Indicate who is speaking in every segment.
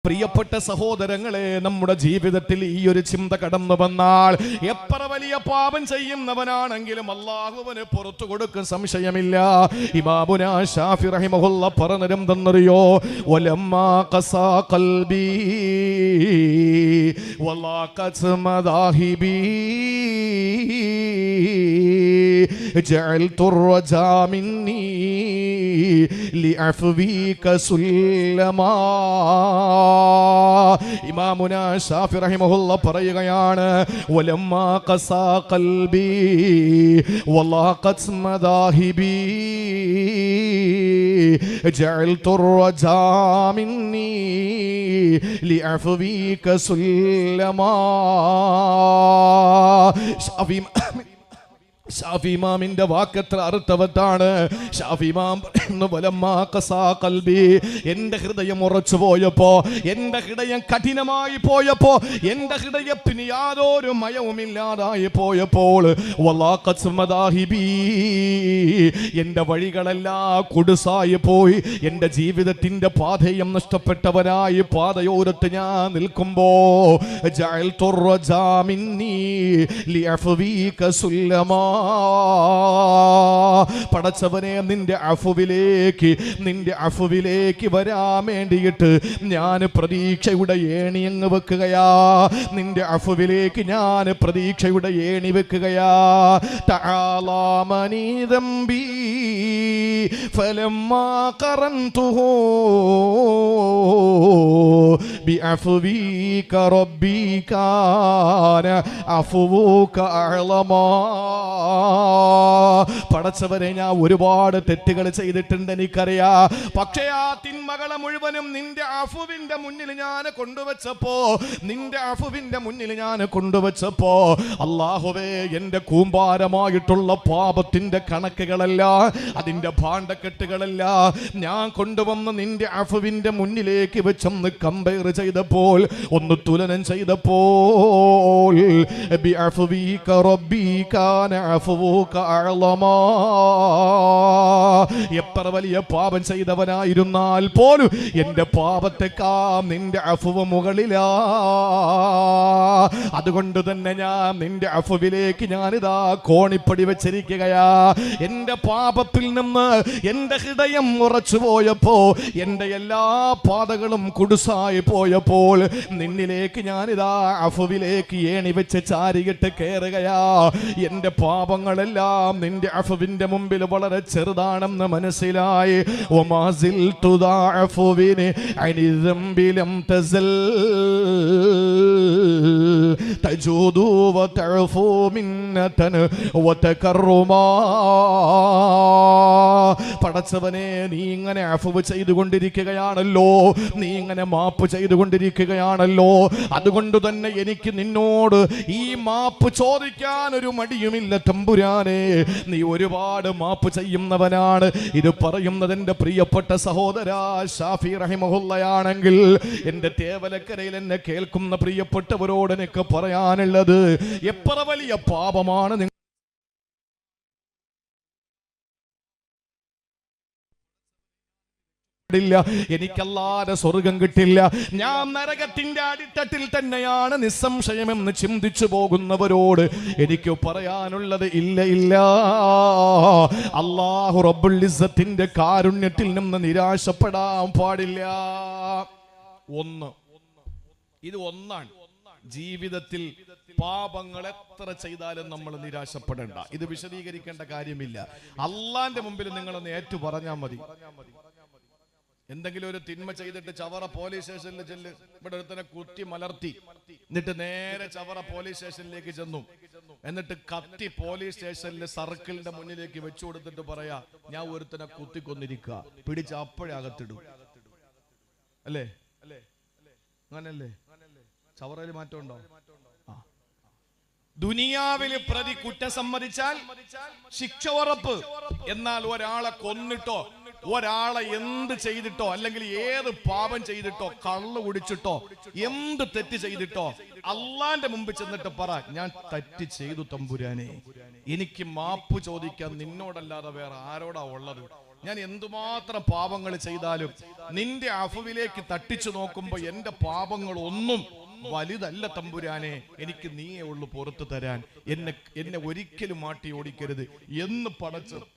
Speaker 1: പ്രിയപ്പെട്ട സഹോദരങ്ങളെ, നമ്മുടെ ജീവിതത്തിൽ ഈ ഒരു ചിന്ത കടന്നു വന്നാൽ എത്ര വലിയ പാപം ചെയ്യുന്നവനാണെങ്കിലും അല്ലാഹുവിന് പുറത്തു കൊടുക്കും, സംശയമില്ല. ഇമാമുനാ ശാഫി റഹിമഹുല്ലാഹ് പറഞ്ഞതെന്തെന്നറിയോ? വലമ്മാ ഖസാ ഖൽബി വലാഖത് മദാഹിബി ജഅൽതു റജാ മിന്നി ലിഅഫ്വിക സുല്ലമാ. ഇമാമുനാ ശാഫി റഹിമഹുല്ലാഹ് പറയുകയാണ്, വലമ്മാ ഖസാ ഖൽബി വലാഖത് മദാഹിബി ജഅൽതു റജാ മിന്നി ലിഅഫ്വിക സുല്ലമാ. ഷാഫി ഇമാമിന്റെ വാക്കത്ര അർത്ഥവത്താണ്. ഷാഫി ഇമാം വലമ്മാ ഖസാ ഖൽബി, എന്റെ ഹൃദയം ഉറച്ചു പോയപ്പോ, എന്റെ ഹൃദയം കഠിനമായി പോയപ്പോ, എന്റെ ഹൃദയത്തിന് യാതൊരു മയവുമില്ലാതായി പോയപ്പോൾ, വലാഖത് മദാഹിബി, എന്റെ വഴികളെല്ലാം കുടുസായി പോയി, എന്റെ ജീവിതത്തിന്റെ പാതയം നഷ്ടപ്പെട്ടവനായി പാതയോരത്ത് ഞാൻ നിൽക്കുമ്പോ, ജഅൽതു റജാ മിന്നി ലിഅഫ്വിക സുല്ലമാ. പടച്ചവനെ, നിന്റെ അഫുവിലേക്ക് വരാൻ വേണ്ടിയിട്ട് ഞാൻ പ്രതീക്ഷയുടെ ഏണി അങ്ങ് വെക്കുകയാ. നിന്റെ അഫുവിലേക്ക് ഞാൻ പ്രതീക്ഷയുടെ ഏണി വെക്കുകയാ. തആലാ മനി ദംബി ഫലമ്മാ ഖറൻതുഹു ബിഅഫ്വിക റബ്ബി കാന അഫ്വുക അഅ്ലമാ. പടച്ചവനെ, ഞാൻ ഒരുപാട് തെറ്റുകൾ ചെയ്തിട്ടുണ്ട്, എനിക്കറിയാ. പക്ഷേ ആ തിന്മകളെ മുഴുവനും നിന്റെ അഫുവിന്റെ മുന്നിൽ ഞാൻ കൊണ്ടുവച്ചപ്പോ അല്ലാഹുവേ, എന്റെ കൂമ്പാരമായിട്ടുള്ള പാപത്തിന്റെ കണക്കുകളല്ല, അതിന്റെ ഭാണ്ഡക്കെട്ടുകളല്ല, ഞാൻ കൊണ്ടുവന്ന് നിന്റെ അഫുവിന്റെ മുന്നിലേക്ക് വെച്ചൊന്ന് കമ്പയർ ചെയ്തപ്പോൾ, ഒന്ന് തുലനം ചെയ്തപ്പോൾ, ബിഅഫ്വിക റബ്ബി കാന അഫ്വുക അഅ്ലമാ. എത്ര വലിയ പാപം ചെയ്തവനായിരുന്നാൽ പോലും എന്റെ പാപത്തെക്കാൾ നിന്റെ അഫ്വ് മുകളിലാ. അതുകൊണ്ട് തന്നെ ഞാൻ നിന്റെ അഫ്വിലേക്ക് ഞാനിതാ കോണിപ്പടി വെച്ചിരിക്കുകയാ. എന്റെ പാപത്തിൽ നിന്ന് എന്റെ ഹൃദയം ഉറച്ചു പോയപ്പോ, എന്റെ എല്ലാ പാതകളും കുടുസായി പോയപ്പോൾ, നിന്നിലേക്ക് ഞാനിതാ അഫ്വിലേക്ക് ഏണി വെച്ച് ചാരിയിട്ട് കയറുകയാ. എന്റെ പാപങ്ങളെല്ലാം നിന്റെ അഫ്വിന്റെ മുമ്പിൽ വളരെ ചെറുതാണെന്ന് മനസ്സിലായി. വമാസിൽതു ദഅഫുവിനി അനി ദംബി ലം തസൽ തജൂദു വതഅഫു മിന്നതൻ വതകറുമാ. പടച്ചവനെ, നീ ഇങ്ങനെ അഫ്വ് ചെയ്തുകൊണ്ടിരിക്കുകയാണല്ലോ, നീ ഇങ്ങനെ മാപ്പ് ചെയ്തുകൊണ്ടിരിക്കുകയാണല്ലോ. അതുകൊണ്ട് തന്നെ എനിക്ക് നിന്നോട് ഈ മാപ്പ് ചോദിക്കാൻ ഒരു മടിയുമില്ല തമ്പുരാനെ. നീ ഒരുപാട് മാപ്പ് ചെയ്യുന്നവനാണ്. ഇത് പറയുന്നത് എന്റെ പ്രിയപ്പെട്ട സഹോദരാ ഷാഫി റഹിമഹുള്ളയാണെങ്കിൽ, എന്റെ തേവലക്കരയിൽ എന്നെ കേൾക്കുന്ന പ്രിയപ്പെട്ടവരോട് എനിക്ക് പറയാനുള്ളത്, എത്ര വലിയ പാപമാണ് നിങ്ങൾ എനിക്കല്ലാതെ സ്വർഗം കിട്ടില്ല, ഞാൻ നരകത്തിന്റെ അടിത്തട്ടിൽ തന്നെയാണ് നിസ്സംശയമെന്ന് ചിന്തിച്ചു പോകുന്നവരോട് എനിക്ക് പറയാനുള്ളത്, ഇല്ല, അല്ലാഹു റബ്ബുൽ ഇസ്സത്തിന്റെ കാരുണ്യത്തിൽ നിന്ന് നിരാശപ്പെടാൻ പാടില്ല. ഒന്നാണ് ജീവിതത്തിൽ പാപങ്ങൾ എത്ര ചെയ്താലും നമ്മൾ നിരാശപ്പെടേണ്ട. ഇത് വിശദീകരിക്കേണ്ട കാര്യമില്ല. അള്ളാന്റെ മുമ്പിൽ നിങ്ങളൊന്ന് ഏറ്റു പറഞ്ഞാൽ മതി. എന്തെങ്കിലും ഒരു തിന്മ ചെയ്തിട്ട് ചവറ പോലീസ് സ്റ്റേഷനിൽ ചെല്ല്, ഇവിടെ ഒരുത്തനെ കുത്തി മലർത്തി, എന്നിട്ട് നേരെ ചവറ പോലീസ് സ്റ്റേഷനിലേക്ക് ചെന്നു, എന്നിട്ട് കത്തി പോലീസ് സ്റ്റേഷനിലെ സർക്കിളിന്റെ മുന്നിലേക്ക് വെച്ചു കൊടുത്തിട്ട് പറയാ, ഞാൻ ഒരുത്തനെ കുത്തിക്കൊന്നിരിക്കുക, പിടിച്ച് അപ്പോഴേ അകത്തിടും. അല്ലേ? അങ്ങനല്ലേ? ചവറയിൽ മാറ്റം ഉണ്ടോ? ദുനിയാവിൽ പ്രതി കുറ്റം സമ്മതിച്ചാൽ ശിക്ഷ ഉറപ്പ്. എന്നാൽ ഒരാളെ കൊന്നിട്ടോ, ഒരാളെ എന്ത് ചെയ്തിട്ടോ, അല്ലെങ്കിൽ ഏത് പാപം ചെയ്തിട്ടോ, കള്ളു കുടിച്ചിട്ടോ, എന്ത് തെറ്റ് ചെയ്തിട്ടോ, അള്ളാന്റെ മുമ്പ് ചെന്നിട്ട് പറ, ഞാൻ തെറ്റ് ചെയ്തു തമ്പുരാനെ, എനിക്ക് മാപ്പ് ചോദിക്കാൻ നിന്നോടല്ലാതെ വേറെ ആരോടാ ഉള്ളത്? ഞാൻ എന്തുമാത്രം പാപങ്ങൾ ചെയ്താലും നിന്റെ അഫുവിലേക്ക് തട്ടിച്ചു നോക്കുമ്പോ എന്റെ പാപങ്ങൾ ഒന്നും വലുതല്ല തമ്പുരാനെ, എനിക്ക് നീയേ ഉള്ളു പുറത്തു തരാൻ, എന്നെ ഒരിക്കലും മാറ്റി ഓടിക്കരുത് എന്ന്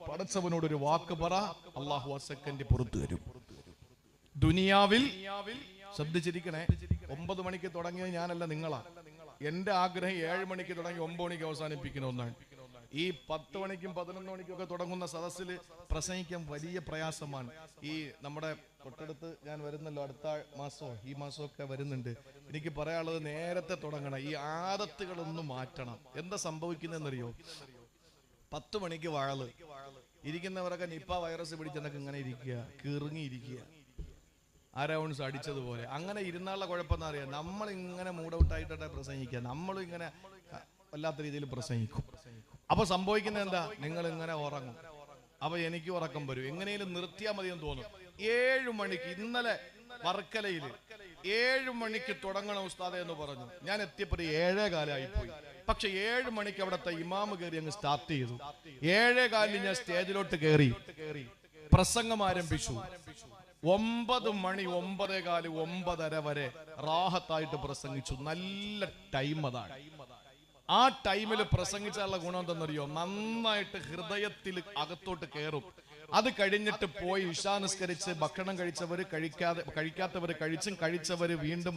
Speaker 1: പടച്ചവനോടൊരു വാക്ക് പറ, അള്ളാഹു ആ സെക്കൻഡ് പുറത്തു തരും. ദുനിയാവിൽ ശ്രദ്ധിച്ചിരിക്കണേ, 9 മണിക്ക് തുടങ്ങിയത് ഞാനല്ല, നിങ്ങളാ. എന്റെ ആഗ്രഹം 7 മണിക്ക് തുടങ്ങി 9 മണിക്ക് അവസാനിപ്പിക്കുന്ന ഒന്നാണ്. ഈ 10 മണിക്കും 11 മണിക്കും ഒക്കെ തുടങ്ങുന്ന സദസ്സിൽ പ്രസംഗിക്കാൻ വലിയ പ്രയാസമാണ്. ഈ നമ്മുടെ തൊട്ടടുത്ത് ഞാൻ വരുന്നല്ലോ, അടുത്ത മാസമോ ഈ മാസമൊക്കെ വരുന്നുണ്ട്. എനിക്ക് പറയാനുള്ളത് നേരത്തെ തുടങ്ങണം, ഈ ആദത്തുകളൊന്നും മാറ്റണം. എന്താ സംഭവിക്കുന്നതെന്നറിയോ? 10 മണിക്ക് വാഴ് ഇരിക്കുന്നവരൊക്കെ നിപ്പ വൈറസ് പിടിച്ചെന്നൊക്കെ ഇങ്ങനെ ഇരിക്കുക, കിറങ്ങിയിരിക്കുക, അരൗൺസ് അടിച്ചതുപോലെ. അങ്ങനെ ഇരുന്നാലുള്ള കുഴപ്പമെന്ന് അറിയാം, നമ്മൾ ഇങ്ങനെ മൂഡ് ഔട്ട് ആയിട്ടെ പ്രസംഗിക്കുക, നമ്മളും ഇങ്ങനെ വല്ലാത്ത രീതിയിൽ പ്രസംഗിക്കും. അപ്പൊ സംഭവിക്കുന്നത് എന്താ? നിങ്ങൾ ഇങ്ങനെ ഉറങ്ങും. അപ്പൊ എനിക്ക് ഉറക്കം വരും, എങ്ങനെയും നിർത്തിയാൽ മതി എന്ന് തോന്നും. 7 മണിക്ക് ഇന്നലെ വർക്കലയിൽ 7 മണിക്ക് തുടങ്ങണം ഉസ്താദെ എന്ന് പറഞ്ഞു. ഞാൻ എത്തിയപ്പോൾ 7:15 പോയി. പക്ഷെ 7 മണിക്ക് അവിടുത്തെ ഇമാമ് കയറി അങ്ങ് സ്റ്റാർട്ട് ചെയ്തു. 7:15 ഞാൻ സ്റ്റേജിലോട്ട് കയറി പ്രസംഗം ആരംഭിച്ചു. 9 മണി 9:15 9:30 വരെ റാഹത്തായിട്ട് പ്രസംഗിച്ചു. നല്ല ടൈം അതാണ്. ആ ടൈമിൽ പ്രസംഗിച്ചാലുള്ള ഗുണം എന്തെന്നറിയോ? നന്നായിട്ട് ഹൃദയത്തിൽ അകത്തോട്ട് കയറും. അത് കഴിഞ്ഞിട്ട് പോയി ഇശാ നിസ്കരിച്ച് ഭക്ഷണം കഴിക്കാത്തവര് കഴിച്ചും കഴിച്ചവര് വീണ്ടും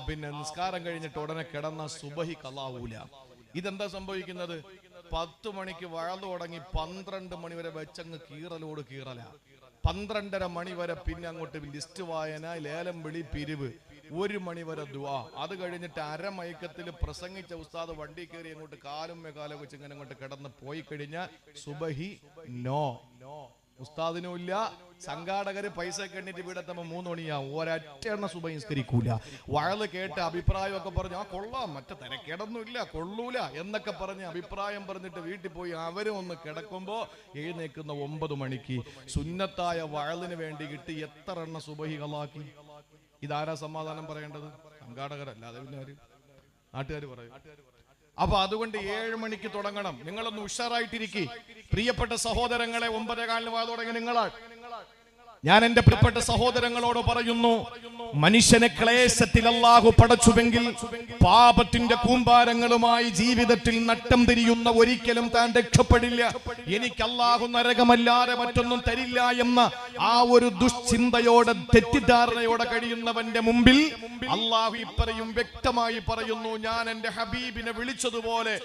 Speaker 1: പിന്നെ നിസ്കാരം കഴിഞ്ഞിട്ട് ഉടനെ കിടന്ന സുബഹി കളാവൂല. ഇതെന്താ സംഭവിക്കുന്നത്? 10 മണിക്ക് വഴന്നു തുടങ്ങി 12 മണി വരെ വെച്ചങ്ങ് കീറലോട് കീറല. 12:30 മണി വരെ പിന്നെ അങ്ങോട്ട് ലിസ്റ്റ് വായന, ലേലം വിളി, പിരിവ്. 1 മണി വരെ ദുആ. അത് കഴിഞ്ഞിട്ട് അരമയക്കത്തിൽ പ്രസംഗിച്ച ഉസ്താദ് വണ്ടി കയറി അങ്ങോട്ട് കാലും വെച്ച് ഇങ്ങനെ അങ്ങോട്ട് കിടന്ന് പോയി കഴിഞ്ഞാൽ സുബഹി നോ. ഉസ്താദിനും ഇല്ല, സംഘാടകര് പൈസ കണ്ടിട്ട് വീടെത്തുമ്പോ 3 മണിയാവും. ഒരൊറ്റ എണ്ണ സുബഹി നിസ്കരിക്കൂല. വഴല് കേട്ട് അഭിപ്രായമൊക്കെ പറഞ്ഞു, ആ കൊള്ളാം, മറ്റേ തിരക്കേടൊന്നും ഇല്ല, കൊള്ളൂല എന്നൊക്കെ പറഞ്ഞ് അഭിപ്രായം പറഞ്ഞിട്ട് വീട്ടിൽ പോയി അവരും ഒന്ന് കിടക്കുമ്പോ എഴുന്നേക്കുന്ന 9 മണിക്ക് സുന്നത്തായ വഴലിന് വേണ്ടി കിട്ടി എത്ര എണ്ണ സുബഹികളാക്കി. ഇതാരാ സമാധാനം പറയേണ്ടത്? സംഘാടകരല്ല, അത് പിന്നെ നാട്ടുകാർ പറയും. അപ്പൊ അതുകൊണ്ട് 7 മണിക്ക് തുടങ്ങണം. നിങ്ങളൊന്ന് ഉഷാറായിട്ടിരിക്കും. പ്രിയപ്പെട്ട സഹോദരങ്ങളെ, 9:15 തുടങ്ങി നിങ്ങളാണ്. ഞാൻ എന്റെ പ്രിയപ്പെട്ട സഹോദരങ്ങളോട് പറയുന്നു, മനുഷ്യനെ ക്ലേശത്തിൽ അല്ലാഹു പടച്ചുവെങ്കിൽ പാപത്തിന്റെ കൂമ്പാരങ്ങളുമായി ജീവിതത്തിൽ നട്ടം തിരിയുന്ന ഒരിക്കലും താൻ രക്ഷപ്പെടില്ല. എനിക്ക് അല്ലാഹു നരകമല്ലാതെ മറ്റൊന്നും തരില്ല എന്ന ആ ഒരു ദുശ്ചിന്തയോടെ, തെറ്റിദ്ധാരണയോടെ കഴിയുന്നവന്റെ മുമ്പിൽ അല്ലാഹു ഇപ്പറയും വ്യക്തമായി പറയുന്നു, ഞാൻ എന്റെ ഹബീബിനെ വിളിച്ചതുപോലെ,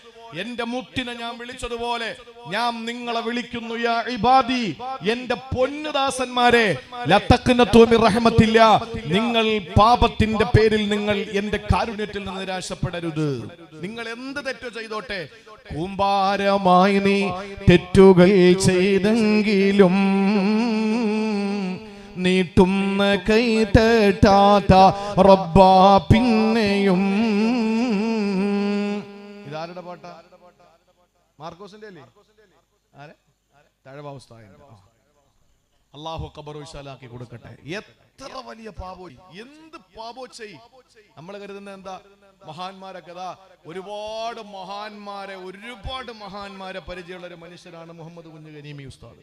Speaker 1: എന്റെ മുത്തിനെ ഞാൻ വിളിച്ചതുപോലെ ഞാൻ നിങ്ങളെ വിളിക്കുന്നു. യാ ഇബാദി, എന്റെ പൊന്നുദാസന്മാരെ, നിങ്ങൾ പാപത്തിന്റെ പേരിൽ നിങ്ങൾ എന്റെ കാരുണ്യത്തിൽ നിന്ന് നിരാശപ്പെടരുത്. നിങ്ങൾ എന്ത് തെറ്റോ ചെയ്തോട്ടെ, കൂമ്പാരമായി നീ തെറ്റുകൾ ചെയ്തെങ്കിലും നീട്ടുന്ന കൈ തട്ടാത്ത റബ്ബാ പിന്നെയും. ഇതാരുടെ പാട്ടാ? മാർക്കോസിന്റെ അല്ലേ? തഴവാവസ്ഥ. അള്ളാഹു ഖബർ വിശാലാക്കി കൊടുക്കട്ടെ. എത്ര വലിയ പാപോ, എന്ത് പാപോ ചെയ്. നമ്മൾ കരുതുന്ന എന്താ? മഹാന്മാരൊക്കെ ഒരുപാട് മഹാന്മാരെ പരിചയമുള്ള ഒരു മനുഷ്യനാണ് മുഹമ്മദ് കുഞ്ഞ് ഗനീമി ഉസ്താദ്.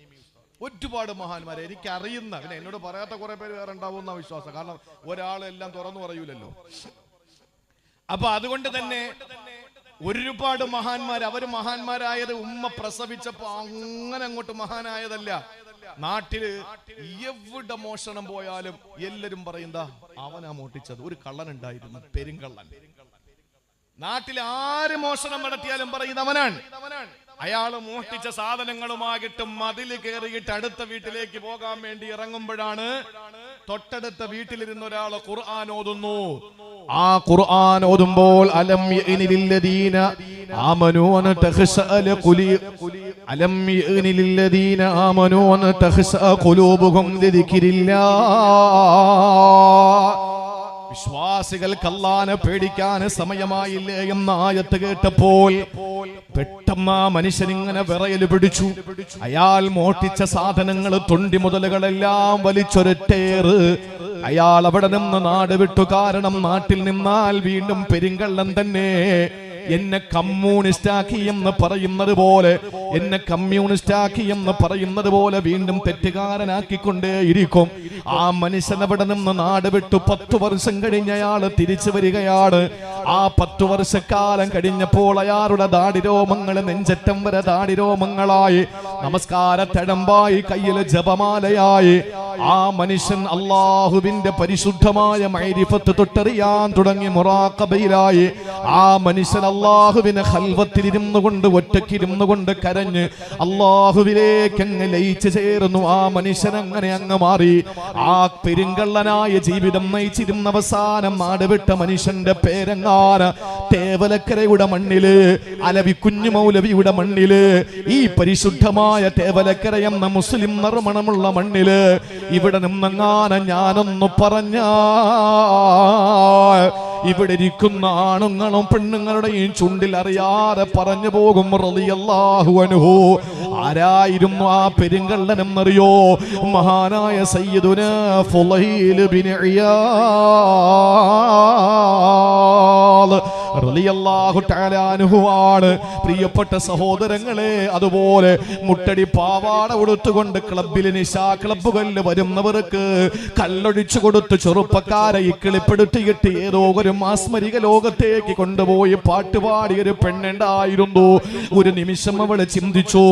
Speaker 1: ഒരുപാട് മഹാന്മാരെ എനിക്കറിയുന്ന, പിന്നെ എന്നോട് പറയാത്ത കുറെ പേര് വേറെ ഉണ്ടാവുന്ന വിശ്വാസം. കാരണം ഒരാളെല്ലാം തുറന്നു പറയൂലല്ലോ. അപ്പൊ അതുകൊണ്ട് തന്നെ ഒരുപാട് മഹാന്മാർ, അവര് മഹാന്മാരായത് ഉമ്മ പ്രസവിച്ചപ്പോ അങ്ങനെ അങ്ങോട്ട് മഹാനായതല്ല. നാട്ടില് എവിടെ മോഷണം പോയാലും എല്ലാരും പറയുന്നതാ, അവനാ മോട്ടിച്ചത്. ഒരു കള്ളൻ ഉണ്ടായിരുന്നു, പെരുങ്കള്ളൻ. നാട്ടിൽ ആര് മോഷണം നടത്തിയാലും പറയുന്നത് അവനാണ്. അയാള് മോഷ്ടിച്ച സാധനങ്ങളുമായിട്ട് മതില് കയറിയിട്ട് അടുത്ത വീട്ടിലേക്ക് പോകാൻ വേണ്ടി ഇറങ്ങുമ്പോഴാണ് തൊട്ടടുത്ത വീട്ടിലിരുന്ന ഒരാള് ഖുർആൻ ഓതുന്നു. ആ ഖുർആൻ ഓതുമ്പോൾ അലം യഅനിലില്ലദീന ആമനൂ അൻ തഖ്ശഅ അലം യഅനിലില്ലദീന ആമനൂ അൻ തഖ്ശഅ ഖുലൂബുഹും ലിദിക്രില്ലാഹ്. വിശ്വാസികൾക്ക് അല്ലാഹനെ പേടിക്കാൻ സമയമായില്ലേ എന്ന ആയത്ത് കേട്ടപ്പോൾ പെട്ടെന്ന് ആ മനുഷ്യൻ ഇങ്ങനെ വിറയൽ പിടിച്ചു. അയാൾ മോഷ്ടിച്ച സാധനങ്ങൾ, തൊണ്ടി മുതലുകളെല്ലാം വലിച്ചൊരൊറ്റേറ് അയാൾ അവിടെ നിന്ന് നാട് വിട്ടു. കാരണം നാട്ടിൽ നിന്നാൽ വീണ്ടും പെരുങ്കള്ളൻ തന്നെ എന്നെ കമ്മ്യൂണിസ്റ്റ് ആക്കി എന്ന് പറയുന്നത് പോലെ, എന്നെ കമ്മ്യൂണിസ്റ്റ് ആക്കി എന്ന് പറയുന്നത് പോലെ വീണ്ടും തെറ്റുകാരനാക്കിക്കൊണ്ടേയിരിക്കും. ആ മനുഷ്യൻ അവിടെ നിന്ന് നാട് വിട്ടു 10 വർഷം കഴിഞ്ഞ അയാൾ തിരിച്ചു വരികയാണ്. ആ 10 വർഷക്കാലം കഴിഞ്ഞപ്പോൾ അയാളുടെ ദാടിരോമങ്ങൾ നെഞ്ചറ്റം വരെ ദാടിരോമങ്ങളായി, നമസ്കാരത്തഴമ്പായി, കയ്യിൽ ജപമാലയായി. ആ മനുഷ്യൻ അള്ളാഹുവിന്റെ പരിശുദ്ധമായ മഅരിഫത്ത് തൊട്ടറിയാൻ തുടങ്ങി, മുറാഖബയിലായി. ആ മനുഷ്യൻ അള്ളാഹുവിനെ ഖൽവത്തിലിരുന്നു കൊണ്ട്, ഒറ്റക്കിരുന്നു കൊണ്ട് കരഞ്ഞ് അള്ളാഹുവിലേക്ക് അങ്ങ് ലയിച്ചു ചേർന്നു. ആ മനുഷ്യൻ അങ്ങനെ അങ്ങ് മാറി. ആ പെരുങ്കള്ളനായ ജീവിതം നയിച്ചിരുന്ന അവസാനം നാടുവിട്ട മനുഷ്യന്റെ പേരെങ്ങാന തേവലക്കരയുടെ മണ്ണില്, അലവി കുഞ്ഞു മൗലവിയുടെ മണ്ണില്, ഈ പരിശുദ്ധമായ തേവലക്കര എന്ന മുസ്ലിം നറുമണമുള്ള മണ്ണില് ഇവിടെ നിന്നെങ്ങാന ഞാനൊന്നു പറഞ്ഞ ഇവിടെ ഇരിക്കുന്ന ആണുങ്ങളും പെണ്ണുങ്ങളുടെയും ചുണ്ടിൽ അറിയാതെ പറഞ്ഞു പോകും റളിയല്ലാഹു അൻഹു. ആരായിരുന്നു ആ പെരുങ്കള്ളനെന്നറിയോ? മഹാനായ സയ്യിദുനാ ഫുളൈൽ ബിൻ ഇയാദ് റളിയല്ലാഹു തആല അൻഹു ആണ്. പ്രിയപ്പെട്ട സഹോദരങ്ങളെ, അതുപോലെ മുട്ടടി പാവാട ഉടുത്തുകൊണ്ട് ക്ലബ്ബിൽ, നിശാ ക്ലബ്ബുകളിൽ വരുന്നവർക്ക് കല്ലൊഴിച്ചു കൊടുത്ത് ചെറുപ്പക്കാരെ ഇക്കിളിപ്പെടുത്തിയിട്ട് ഏതോ ഒരു മാസ്മരിക ലോകത്തേക്ക് കൊണ്ടുപോയി പാട്ടുപാടിയൊരു പെണ്ണുണ്ടായിരുന്നു. ഒരു നിമിഷം അവള് ചിന്തിച്ചു,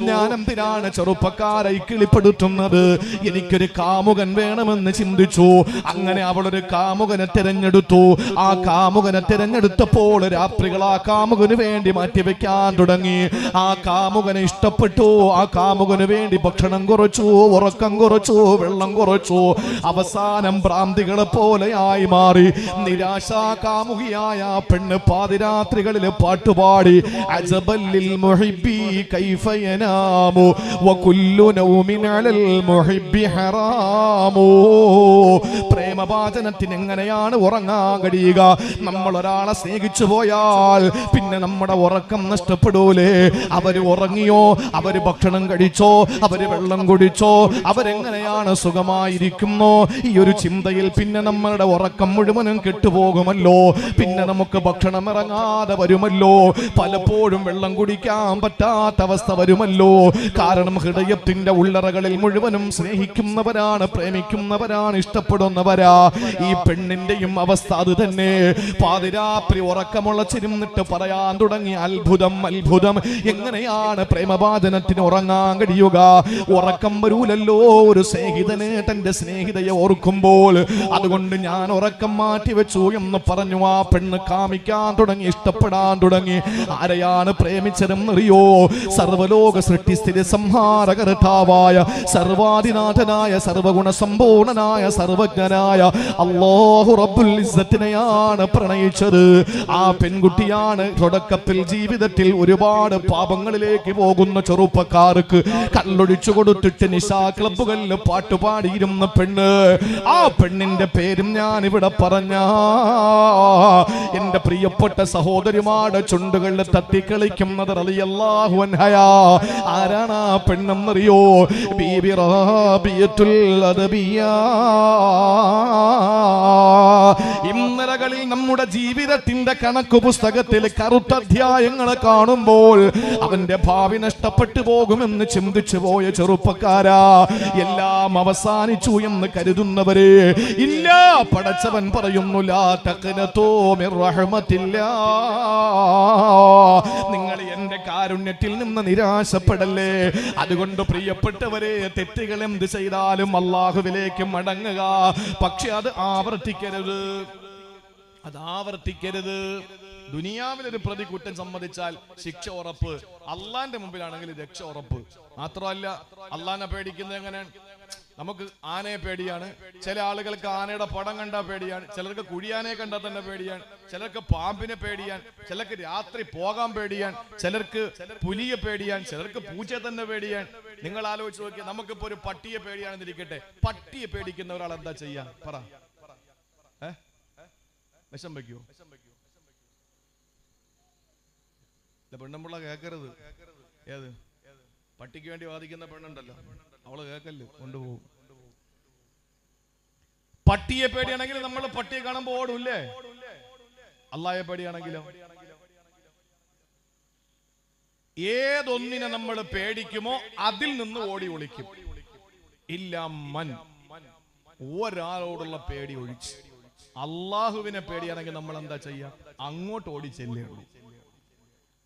Speaker 1: ഞാൻ എന്തിനാണ് ചെറുപ്പക്കാരെ ഇക്കിളിപ്പെടുത്തുന്നത്? എനിക്കൊരു കാമുകൻ വേണമെന്ന് ചിന്തിച്ചു. അങ്ങനെ അവളൊരു കാമുകനെ തിരഞ്ഞെടുത്തു. ആ കാമുകനെ തിരഞ്ഞെടുത്തപ്പോൾ രാത്രികൾ ആ കാമുകന് വേണ്ടി മാറ്റിവെക്കാൻ തുടങ്ങി. ആ കാമുകനെ ഇഷ്ടപ്പെട്ടു. ആ കാമുകന് വേണ്ടി ഭക്ഷണം കുറച്ചു, ഉറക്കം കുറച്ചു, വെള്ളം കുറച്ചു. അവസാനം ഭ്രാന്തികളെ പോലെയായി മാറി. നിരാശാ കാമുകിയായ ആ പെണ്ണ് പാതിരാത്രികളിൽ പാട്ടുപാടി, അജബല്ലിൽ മുഹിബ്ബി കൈഫ യനാമു വകുല്ലു നൗമിൻ അലൽ മുഹിബ്ബി ഹറാമു. പ്രേമവാചനത്തിന് എങ്ങനെയാണ് ഉറങ്ങാൻ കഴിയുക? നമ്മൾ ഒരാളെ സ്നേഹിച്ചു പോയാൽ പിന്നെ നമ്മുടെ ഉറക്കം നഷ്ടപ്പെടൂലേ? അവര് ഉറങ്ങിയോ? അവര് ഭക്ഷണം കഴിച്ചോ? അവര് വെള്ളം കുടിച്ചോ? അവരെങ്ങനെയാണ് സുഖമായിരിക്കുന്നോ? ഈ ഒരു ചിന്തയിൽ പിന്നെ നമ്മളുടെ ഉറക്കം മുഴുവനും കെട്ടുപോകുമല്ലോ. പിന്നെ നമുക്ക് ഭക്ഷണം ഇറങ്ങാതെ വരുമല്ലോ. പലപ്പോഴും വെള്ളം കുടിക്കാൻ പറ്റാത്ത അവസ്ഥ വരുമല്ലോ. കാരണം ഹൃദയത്തിന്റെ ഉള്ളറകളിൽ മുഴുവനും സ്നേഹിക്കുന്നവരാണ്, പ്രേമിക്കുന്നവരാണ്, ഇഷ്ടപ്പെടുന്നവരാ. ഈ പെണ്ണിന്റെയും അവസ്ഥ അത് തന്നെ. പാതിരാത്രി ഉറക്കമുളച്ചിരുന്നിട്ട് പറയാൻ തുടങ്ങി, അത്ഭുതം, അത്ഭുതം, എങ്ങനെയാണ് പ്രേമവാചനത്തിന് ഉറങ്ങാൻ കഴിയുക? ഉറക്കം വരൂലല്ലോ ഒരു സ്നേഹിതന് തന്റെ സ്നേഹിതയെ ഓർക്കുമ്പോൾ. അതുകൊണ്ട് ഞാൻ ഉറക്കം മാറ്റി വെച്ചു എന്ന് പറഞ്ഞു. ആ പെണ്ണ് കാമിക്കാൻ തുടങ്ങി, ഇഷ്ടപ്പെടാൻ തുടങ്ങി. ആരെയാണ് പ്രേമിച്ചതെന്നറിയോ? സർവലോക സൃഷ്ടിസ്ഥിതി സംഹാരകർത്താവായ, സർവാധിനാഥനായ, സർവഗുണ സമ്പൂർണനായ, സർവജ്ഞനായ അല്ലാഹു റബ്ബുൽ ഇസ്സത്തിനെയാണ് പ്രണയിച്ചത്. ആ പെൺകുട്ടിയാണ് തുടക്കത്തിൽ ജീവിതത്തിൽ ഒരുപാട് പാപങ്ങളിലേക്ക് പോകുന്ന ചെറുപ്പക്കാർക്ക് കല്ലൊഴിച്ചു കൊടുത്തിട്ട് നിശാ ക്ലബ്ബുകളിൽ പാട്ടുപാടിയിരുന്ന പെണ്ണ്. ആ പെണ്ണിന്റെ പേരും ഞാൻ ഇവിടെ പറഞ്ഞ എന്റെ പ്രിയപ്പെട്ട സഹോദരിമാരുടെ ചുണ്ടുകളിൽ തട്ടിക്കളിക്കുന്നത് റളിയല്ലാഹു അൻഹയാ. ആരാണ് ആ പെണ്ണെന്നറിയോ? ബീബി റാബിയത്തുൽ അദബിയ. ഇന്നലകളിൽ നമ്മുടെ ജീവിതത്തിന്റെ കണക്ക് പുസ്തകത്തിൽ കറുത്ത അധ്യായങ്ങളെ കാണുമ്പോൾ അവന്റെ ഭാവി നഷ്ടപ്പെട്ടു പോകുമെന്ന് ചിന്തിച്ചു പോയ ചെറുപ്പക്കാരാ, എല്ലാം അവസാനിച്ചു എന്ന് കരുതുന്നവരെ, ഇല്ല, പടച്ചവൻ പറയുന്നു, ലാ തഖ്നതൂ മിർ റഹ്മത്തില്ലാ, നിങ്ങൾ എന്റെ കാരുണ്യത്തിൽ നിന്ന് നിരാശപ്പെടല്ലേ. അതുകൊണ്ട് പ്രിയപ്പെട്ടവരെ, തെറ്റുകൾ എന്ത് ചെയ്താലും അല്ലാഹുവിലേക്ക് മടങ്ങുക. പക്ഷെ അത് ആവർത്തിക്കരുത്, അത് ആവർത്തിക്കരുത്. ദുനിയാവിലൊരു പ്രതി കുറ്റം സമ്മതിച്ചാൽ ശിക്ഷ ഉറപ്പ്, അള്ളാന്റെ മുമ്പിലാണെങ്കിൽ രക്ഷ ഉറപ്പ്. മാത്രമല്ല, അള്ളാനെ പേടിക്കുന്നത് എങ്ങനെയാണ്? നമുക്ക് ആനയെ പേടിയാണ്, ചില ആളുകൾക്ക് ആനയുടെ പടം കണ്ടാൽ പേടിയാണ്, ചിലർക്ക് കുഴിയാനയെ കണ്ടാൽ തന്നെ പേടിയാണ്, ചിലർക്ക് പാമ്പിനെ പേടിയാണ്, ചിലർക്ക് രാത്രി പോകാൻ പേടിയാണ്, ചിലർക്ക് പുലിയെ പേടിയാണ്, ചിലർക്ക് പൂച്ചയെ തന്നെ പേടിയാണ്. നിങ്ങൾ ആലോചിച്ച് നോക്കിയാൽ, നമുക്കിപ്പോ ഒരു പട്ടിയെ പേടിയാണെന്നിരിക്കട്ടെ, പട്ടിയെ പേടിക്കുന്ന ഒരാൾ എന്താ ചെയ്യാൻ? പറ. വിഷം വയ്ക്കുവോ? പെണ്ണുമ്പിള്ള കേക്കരുത്. ഏത് പട്ടിക്ക് വേണ്ടി വാദിക്കുന്ന പെണ്ണുണ്ടല്ലോ, അവള് കേക്കല്ലേ, കൊണ്ടുപോകും. പട്ടിയെ പേടിയാണെങ്കിൽ നമ്മൾ പട്ടിയെ കാണുമ്പോ ഓടൂല്ലേ? അള്ളാഹയെ പേടിയാണെങ്കിലോ? ഏതൊന്നിനെ നമ്മൾ പേടിക്കുമോ അതിൽ നിന്ന് ഓടി ഒളിക്കും. ഇല്ല മൻ, ഒരാളോടുള്ള പേടി ഒഴിച്ച്. അള്ളാഹുവിനെ പേടിയാണെങ്കിൽ നമ്മൾ എന്താ ചെയ്യാ? അങ്ങോട്ട് ഓടി ചെല്ലുള്ളൂ.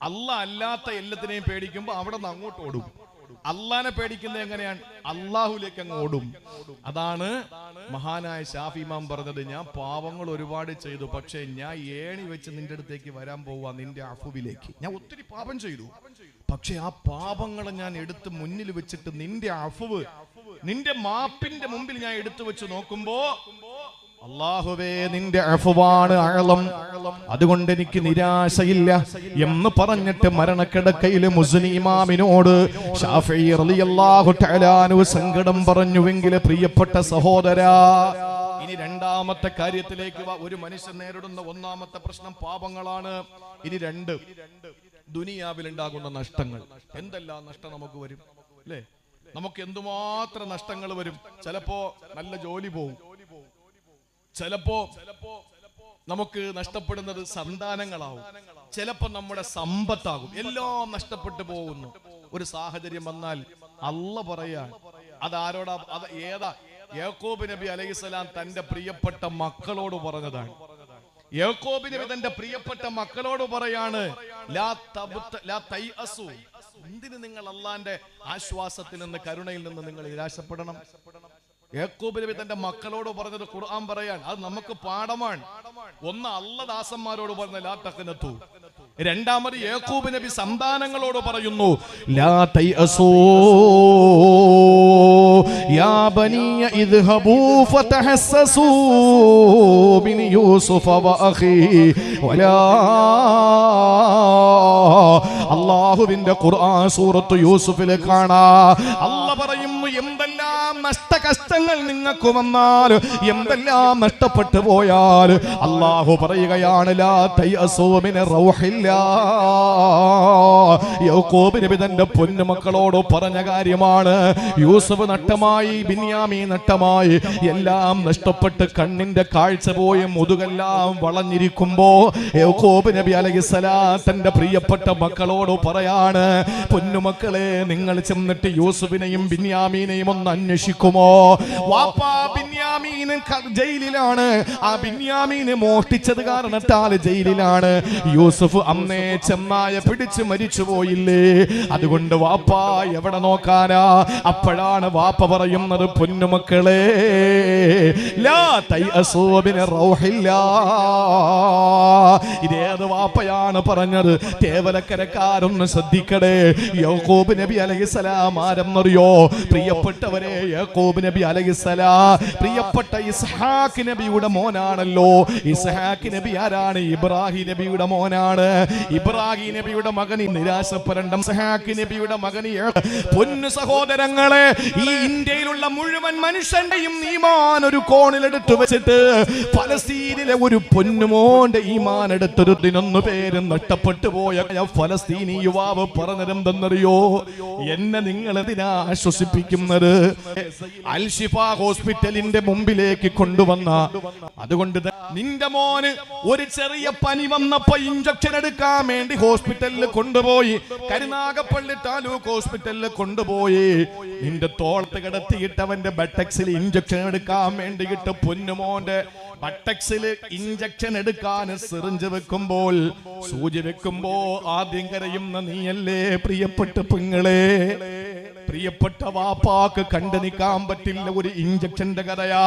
Speaker 1: അള്ളാഹ് അല്ലാത്ത എല്ലാത്തിനെയും പേടിക്കുമ്പോ അവിടെ നിന്ന് അങ്ങോട്ട് ഓടും. അള്ളാഹിനെ പേടിക്കുന്നത് എങ്ങനെയാണ്? അള്ളാഹുലേക്ക് അങ്ങ് ഓടും. അതാണ് മഹാനായ ഷാഫി ഇമാം പറഞ്ഞത്, ഞാൻ പാവങ്ങൾ ഒരുപാട് ചെയ്തു, പക്ഷേ ഞാൻ ഏണി വെച്ച് നിന്റെ അടുത്തേക്ക് വരാൻ പോവാ, നിന്റെ അഫുവിലേക്ക്. ഞാൻ ഒത്തിരി പാപം ചെയ്തു, പക്ഷെ ആ പാപങ്ങളെ ഞാൻ എടുത്ത് മുന്നിൽ വെച്ചിട്ട് നിന്റെ അഫുവ്, നിന്റെ മാപ്പിന്റെ മുമ്പിൽ ഞാൻ എടുത്തു വെച്ച് നോക്കുമ്പോ അല്ലാഹുവേ നിന്റെ അഫ്വാണ് അഅളം, അതുകൊണ്ട് എനിക്ക് നിരാശയില്ല എന്ന് പറഞ്ഞിട്ട് മരണക്കിടക്കയിൽ മുസ്ലിം ഇമാമിനോട് ശാഫിഈ റളിയല്ലാഹു തആല അൻഹു സങ്കടം പറഞ്ഞുവെങ്കിൽ പ്രിയപ്പെട്ട സഹോദരാ, ഇനി രണ്ടാമത്തെ കാര്യത്തിലേക്ക് വാ. ഒരു മനുഷ്യൻ നേരിടുന്ന ഒന്നാമത്തെ പ്രശ്നം പാപങ്ങളാണ്. ഇനി രണ്ട്, ദുനിയാവിൽ ഉണ്ടാകുന്ന നഷ്ടങ്ങൾ. എന്തെല്ലാം നഷ്ടം നമുക്ക് വരും അല്ലേ? നമുക്ക് എന്തുമാത്രം നഷ്ടങ്ങൾ വരും. ചിലപ്പോ നല്ല ജോലി പോകും, ചിലപ്പോ നമുക്ക് നഷ്ടപ്പെടുന്നത് സന്താനങ്ങളാവും, ചിലപ്പോ നമ്മുടെ സമ്പത്താകും. എല്ലാം നഷ്ടപ്പെട്ടു പോകുന്നു. ഒരു സാഹചര്യം വന്നാൽ അള്ള പറയാ, അതാരോടാ? അത് ഏതാ? യാക്കൂബ് നബി അലൈഹിസ്സലാം തന്റെ പ്രിയപ്പെട്ട മക്കളോട് പറഞ്ഞതാണ്. യാക്കൂബ് നബി തന്റെ പ്രിയപ്പെട്ട മക്കളോട് പറയാണ്, ലാ തൈഅസു, എന്തിന് നിങ്ങൾ അള്ളാന്റെ ആശ്വാസത്തിൽ നിന്ന്, കരുണയിൽ നിന്ന് നിങ്ങൾ നിരാശപ്പെടണം? യാക്കൂബ് നബി തന്റെ മക്കളോട് പറഞ്ഞത് ഖുർആൻ പറയാൻ, അത് നമുക്ക് പാഠമാണ്. ഒന്ന് അല്ലാഹ് ദാസന്മാരോട് പറഞ്ഞ ലാ തഖ്നതു, രണ്ടാമത് യാക്കൂബ് നബി സന്താനങ്ങളോട് പറയുന്നു ലാ തൈഅസൂ യാ ബനിയ ഇദ്ഹബൂ ഫതഹസ്സസൂ മിൻ യൂസുഫ വഅഖീ വലാ. അല്ലാഹുവിന്റെ ഖുർആൻ സൂറത്ത് യൂസുഫിൽ കാണാ അല്ലാഹ് പറയുന്നു, എന്തെല്ലാം നഷ്ടകഷ്ടങ്ങൾ നിങ്ങൾക്ക് വന്നാൽ, എന്തെല്ലാം നഷ്ടപ്പെട്ടു പോയാൽ അല്ലാഹു പറയുകയാണ് ലാ തൈഅസൂ മിൻ റൗഹില്ലാ. യാക്കൂബ് നബി തന്റെ പൊന്നുമക്കളോട് പറഞ്ഞ കാര്യമാണ്. യൂസുഫ് നഷ്ടമായി, ബിന്യാമീൻ നഷ്ടമായി, എല്ലാം നഷ്ടപ്പെട്ട് കണ്ണിന്റെ കാഴ്ച പോയി മുതുകെല്ലാം വളഞ്ഞിരിക്കുമ്പോ യാക്കൂബ് നബി അലൈഹിസ്സലാം തന്റെ പ്രിയപ്പെട്ട മക്കളോട് പറയാണ്, പൊന്നുമക്കളെ, നിങ്ങൾ ചെന്നിട്ട് യൂസുഫിനെയും ബിന്യാമീനെയും ഒന്ന് അന്വേഷിക്കുമോ? വാപ്പാ ബിന്യാമീൻ ജയിലിലാണ്, ആ ബിന്യാമീനെ മോഷ്ടിച്ചത് കാരണത്താൽ ജയിലിലാണ്. യൂസുഫ് അന്നേ ചെന്നായ പിടിച്ച് മരിച്ചു പോയില്ലേ, അതുകൊണ്ട് വാപ്പാ എവിടെ നോക്കാനാ? അപ്പോഴാണ് വാപ്പ പറയുന്നത്, പൊന്നുമക്കളെ, ലാ തൈഅസൂ മിൻ റൗഹില്ലാ. ഇതേത് വാപ്പയാണ് പറഞ്ഞത്? തേവലക്കരക്കാരൊന്ന് ശ്രദ്ധിക്കടേ. യാക്കൂബ് നബി അലൈഹിസ്സലാം ആരെന്നറിയോ? പ്രിയപ്പെട്ടവരെ, യാക്കൂബ് നബി അലൈഹിസ്സലാം പ്രിയപ്പെട്ട ഇസ്ഹാഖ് നബിയുടെ മോനാണല്ലോ. ഇസ്ഹാഖ് നബി ആരാണ്? ഇബ്രാഹിം നബിയുടെ മോനാണ്. ഇബ്രാഹിം നബിയുടെ മകന് നിരാശപ്പെടേണ്ട. ഇസ്ഹാഖ് നബിയുടെ മകന്. പൊന്നു സഹോദരങ്ങളെ, ഈ ഇന്ത്യയിലുള്ള മുഴുവൻ മനുഷ്യന്റെയും ഈമാൻ ഒരു കോണിലെടുത്തു വെച്ചിട്ട് ഫലസ്തീനിലെ ഒരു പൊന്നുമോന്റെ ഈമാൻ എടുത്തൊരു 11 പേര് നഷ്ടപ്പെട്ടു പോയ ഫലസ്തീനി യുവാവ് പറഞ്ഞതെന്തെന്നറിയോ? എന്നെ നിങ്ങൾ എന്തിനാ ആശ്വസിപ്പിക്കുന്നത്? അൽ ഷിഫ ഹോസ്പിറ്റലിന്റെ മുമ്പിലേക്ക് കൊണ്ടുവന്ന, അതുകൊണ്ട് നിന്റെ മോന് ഒരു ചെറിയ പനി വന്നപ്പോ ഇഞ്ചക്ഷൻ എടുക്കാൻ വേണ്ടി ഹോസ്പിറ്റലിൽ കൊണ്ടുപോയി, കരുനാഗപ്പള്ളി താലൂക്ക് ഹോസ്പിറ്റലിൽ കൊണ്ടുപോയി. നിന്റെ തോളത്ത് കിടത്തിയിട്ട് അവന്റെ ബട്ടക്സിൽ ഇഞ്ചക്ഷൻ എടുക്കാൻ വേണ്ടിയിട്ട് പൊന്നുമോന്റെ ബട്ടക്സിൽ ഇഞ്ചക്ഷൻ എടുക്കാൻ സിറിഞ്ച് വെക്കുമ്പോൾ, സൂചി വെക്കുമ്പോ ആദ്യം കരയുന്ന നീയല്ലേ പ്രിയപ്പെട്ട പെങ്ങളെ? പ്രിയപ്പെട്ട വാപ്പാക്ക് കണ്ടു നിൽക്കാൻ പറ്റില്ല ഒരു ഇഞ്ചക്ഷന്റെ കഥയാ.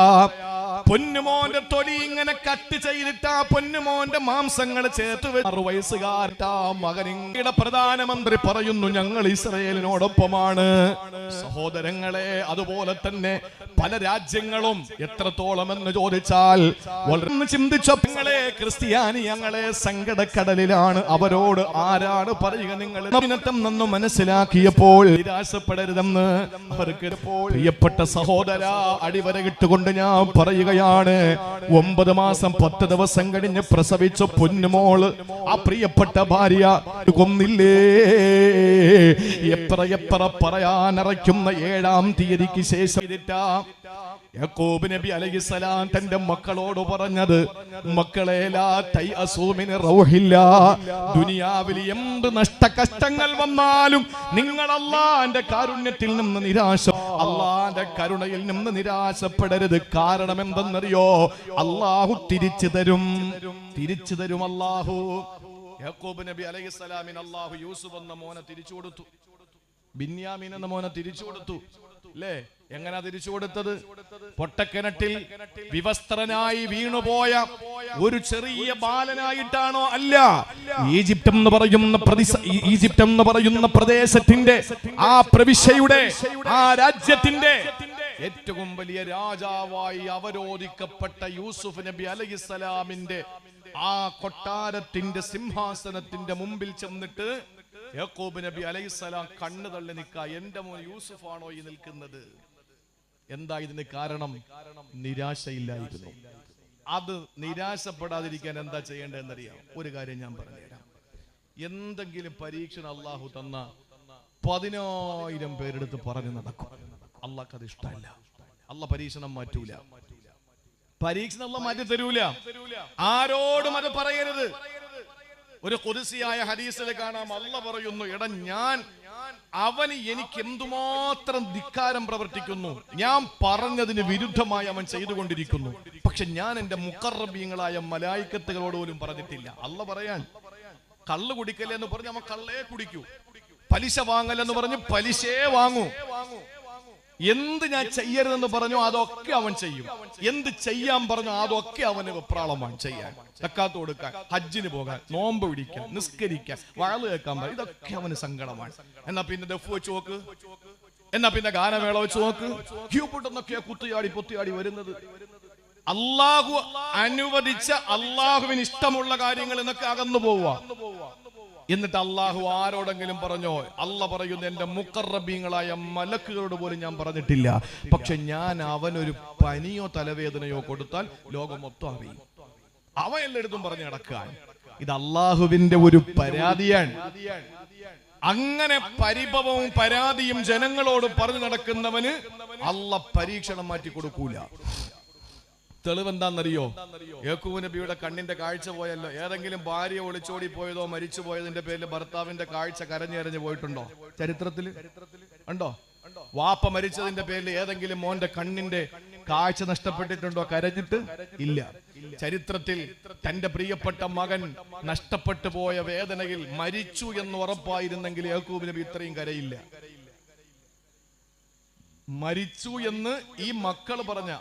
Speaker 1: പൊന്നുമോന്റെ തൊലി ഇങ്ങനെ കട്ട് ചെയ്തിട്ട് ആ പൊന്നുമോന്റെ മാംസങ്ങൾ ചേർത്ത് 6 വയസ്സുകാരട്ടാ മകനിയുടെ പ്രധാനമന്ത്രി പറയുന്നു, ഞങ്ങൾ ഇസ്രായേലിനോടൊപ്പമാണ്. സഹോദരങ്ങളെ, അതുപോലെ തന്നെ പല രാജ്യങ്ങളും എത്രത്തോളം എന്ന് ചോദിച്ചാൽ വളരെ ചിന്തിച്ച പെങ്ങളെ, ക്രിസ്ത്യാനി ഞങ്ങളെ സങ്കടക്കടലിലാണ്. അവരോട് ആരാണ് പറയുക? നിങ്ങൾ നിന്ന് മനസ്സിലാക്കിയപ്പോൾ നിരാശപ്പെടരുതെന്ന് അവർക്ക്. പ്രിയപ്പെട്ട സഹോദര, അടിവരകിട്ടുകൊണ്ട് ഞാൻ പറയുക, പറയുകയാണ്, 9 മാസം 10 ദിവസം കഴിഞ്ഞ് പ്രസവിച്ച പൊന്നുമോള് ആ പ്രിയപ്പെട്ട ഭാര്യ കൊന്നില്ലേ? എത്ര പറയാനറയ്ക്കുന്ന 7-ാം തീയതിക്ക് ശേഷം യാക്കൂബ് നബി അലൈഹിസ്സലാം തന്റെ മക്കളോട് പറഞ്ഞത്, മക്കളെ ലാ തൈഅസൂ മിൻ റൗഹില്ലാ, ദുനിയാവിൽ എന്ത് നഷ്ടകഷ്ടങ്ങൾ വന്നാലും നിങ്ങൾ അല്ലാഹുവിന്റെ കാരുണ്യത്തിൽ നിന്ന് അല്ലാഹുവിന്റെ കരുണയിൽ നിന്ന് നിരാശപ്പെടരുത്. കാരണം എന്തെന്നറിയോ? അല്ലാഹു തിരിച്ചു തരും അല്ലാഹു. യാക്കൂബ് നബി അലൈഹിസ്സലാമിന് അല്ലാഹു യൂസുഫ് എന്ന മോനെ തിരിച്ചു കൊടുത്തു, ബിന്യാമീൻ എന്ന മോനെ തിരിച്ചു കൊടുത്തു. അല്ലേ? എങ്ങനെ തിരിച്ചു കൊടുത്തത്? പൊട്ടക്കിണറ്റിൽ വിവസ്ത്രനായി വീണുപോയ ഒരു ചെറിയ ബാലനായിട്ടാണോ? അല്ല. ഈജിപ്റ്റ് എന്ന് പറയുന്ന പ്രദേശത്തിന്റെ ആ പ്രവിശ്യയുടെ ആ രാജ്യത്തിന്റെ ഏറ്റവും വലിയ രാജാവായി അവരോധിക്കപ്പെട്ട യൂസുഫ് നബി അലൈഹിസ്സലാമിന്റെ ആ കൊട്ടാരത്തിന്റെ സിംഹാസനത്തിന്റെ മുമ്പിൽ ചെന്നിട്ട് യാക്കൂബ് നബി അലൈഹിസ്സലാം കണ്ണു തള്ളി നിൽക്കുക, എന്റെ മോൻ യൂസുഫ് ആണോ ഈ നിൽക്കുന്നത്? എന്താ ഇതിന് കാരണം? നിരാശയില്ലായിരുന്നു. അത് നിരാശപ്പെടാതിരിക്കാൻ എന്താ ചെയ്യേണ്ടതെന്നറിയാം? ഒരു കാര്യം ഞാൻ പറഞ്ഞുതരാം. എന്തെങ്കിലും പരീക്ഷണം അള്ളാഹു തന്ന 10,000 പേരെടുത്ത് പറഞ്ഞു നടക്കും. അള്ളാഹ് അത് ഇഷ്ടമല്ല. അള്ളാഹ് പരീക്ഷണം മാറ്റൂല. പരീക്ഷണം അള്ളാഹ് മാറ്റി തരൂല. ആരോടും അത് പറയരുത്. ഒരു ഖുദ്സിയായ ഹദീസിൽ കാണാം, അള്ളാഹ് പറയുന്നു, എടാ അവന് എനിക്ക് എന്തുമാത്രം ധിക്കാരം പ്രവർത്തിക്കുന്നു, ഞാൻ പറഞ്ഞതിന് വിരുദ്ധമായി അവൻ ചെയ്തുകൊണ്ടിരിക്കുന്നു, പക്ഷെ ഞാൻ എന്റെ മുഖറബീങ്ങളായ മലായിക്കത്തുകളോട് പോലും പറഞ്ഞിട്ടില്ല. അള്ളാഹ് പറയാൻ, കള്ള് കുടിക്കല്ലേ എന്ന് പറഞ്ഞ് അവൻ കള്ളേ കുടിക്കൂ, പലിശ വാങ്ങലെന്ന് പറഞ്ഞ് പലിശയെ വാങ്ങൂ, എന്ത് ഞാൻ ചെയ്യരുതെന്ന് പറഞ്ഞു അതൊക്കെ അവൻ ചെയ്യും, എന്ത് ചെയ്യാൻ പറഞ്ഞു അതൊക്കെ അവന് വെപ്രാളമാണ് ചെയ്യാൻ. സക്കാത്ത് കൊടുക്കാൻ, ഹജ്ജിന് പോകാൻ, നോമ്പ് പിടിക്കാൻ, നിസ്കരിക്കാൻ, വഅള് കേൾക്കാൻ, ഇതൊക്കെ അവന് സങ്കടമാണ്. എന്നാ പിന്നെ ദഫ് വെച്ച് നോക്ക്, എന്നാ പിന്നെ ഗാനമേള വെച്ച് നോക്ക്, ക്യൂപുട്ടെന്നൊക്കെയാ കുത്തിയാടി പൊത്തിയാടി വരുന്നത്. അള്ളാഹു അനുവദിച്ച അള്ളാഹുവിന് ഇഷ്ടമുള്ള കാര്യങ്ങൾ എന്നൊക്കെ അകന്നു പോവുക. എന്നിട്ട് അള്ളാഹു ആരോടെങ്കിലും പറഞ്ഞോ? അള്ളാഹ് പറയുന്നു, എന്റെ മുഖറബീങ്ങളായ മലക്കുകളോട് പോലും ഞാൻ പറഞ്ഞിട്ടില്ല, പക്ഷെ ഞാൻ അവനൊരു പനിയോ തലവേദനയോ കൊടുത്താൽ ലോകം മൊത്തം അറിയും. അവൻ എല്ലായിടത്തും പറഞ്ഞു നടക്കാൻ. ഇത് അള്ളാഹുവിന്റെ ഒരു പരാതിയാണ്. അങ്ങനെ പരിഭവവും പരാതിയും ജനങ്ങളോട് പറഞ്ഞു നടക്കുന്നവന് അള്ളാഹ് പരീക്ഷണം മാറ്റി കൊടുക്കൂല. തെളിവെന്താന്നറിയോ? യാക്കൂബ് നബിയുടെ കണ്ണിന്റെ കാഴ്ച പോയല്ലോ. ഏതെങ്കിലും ഭാര്യ ഒളിച്ചോടി പോയതോ മരിച്ചു പോയതിന്റെ പേരിൽ ഭർത്താവിന്റെ കാഴ്ച കരഞ്ഞെറിഞ്ഞു പോയിട്ടുണ്ടോ? ചരിത്രത്തിൽ ഉണ്ടോ? വാപ്പ മരിച്ചതിന്റെ പേരിൽ ഏതെങ്കിലും മോന്റെ കണ്ണിന്റെ കാഴ്ച നഷ്ടപ്പെട്ടിട്ടുണ്ടോ കരഞ്ഞിട്ട്? ഇല്ല. ചരിത്രത്തിൽ തന്റെ പ്രിയപ്പെട്ട മകൻ നഷ്ടപ്പെട്ടു പോയ വേദനയിൽ മരിച്ചു എന്ന് ഉറപ്പായിരുന്നെങ്കിൽ യാക്കൂബ് നബി ഇത്രയും കരയില്ല. മരിച്ചു എന്ന് ഈ മക്കൾ പറഞ്ഞ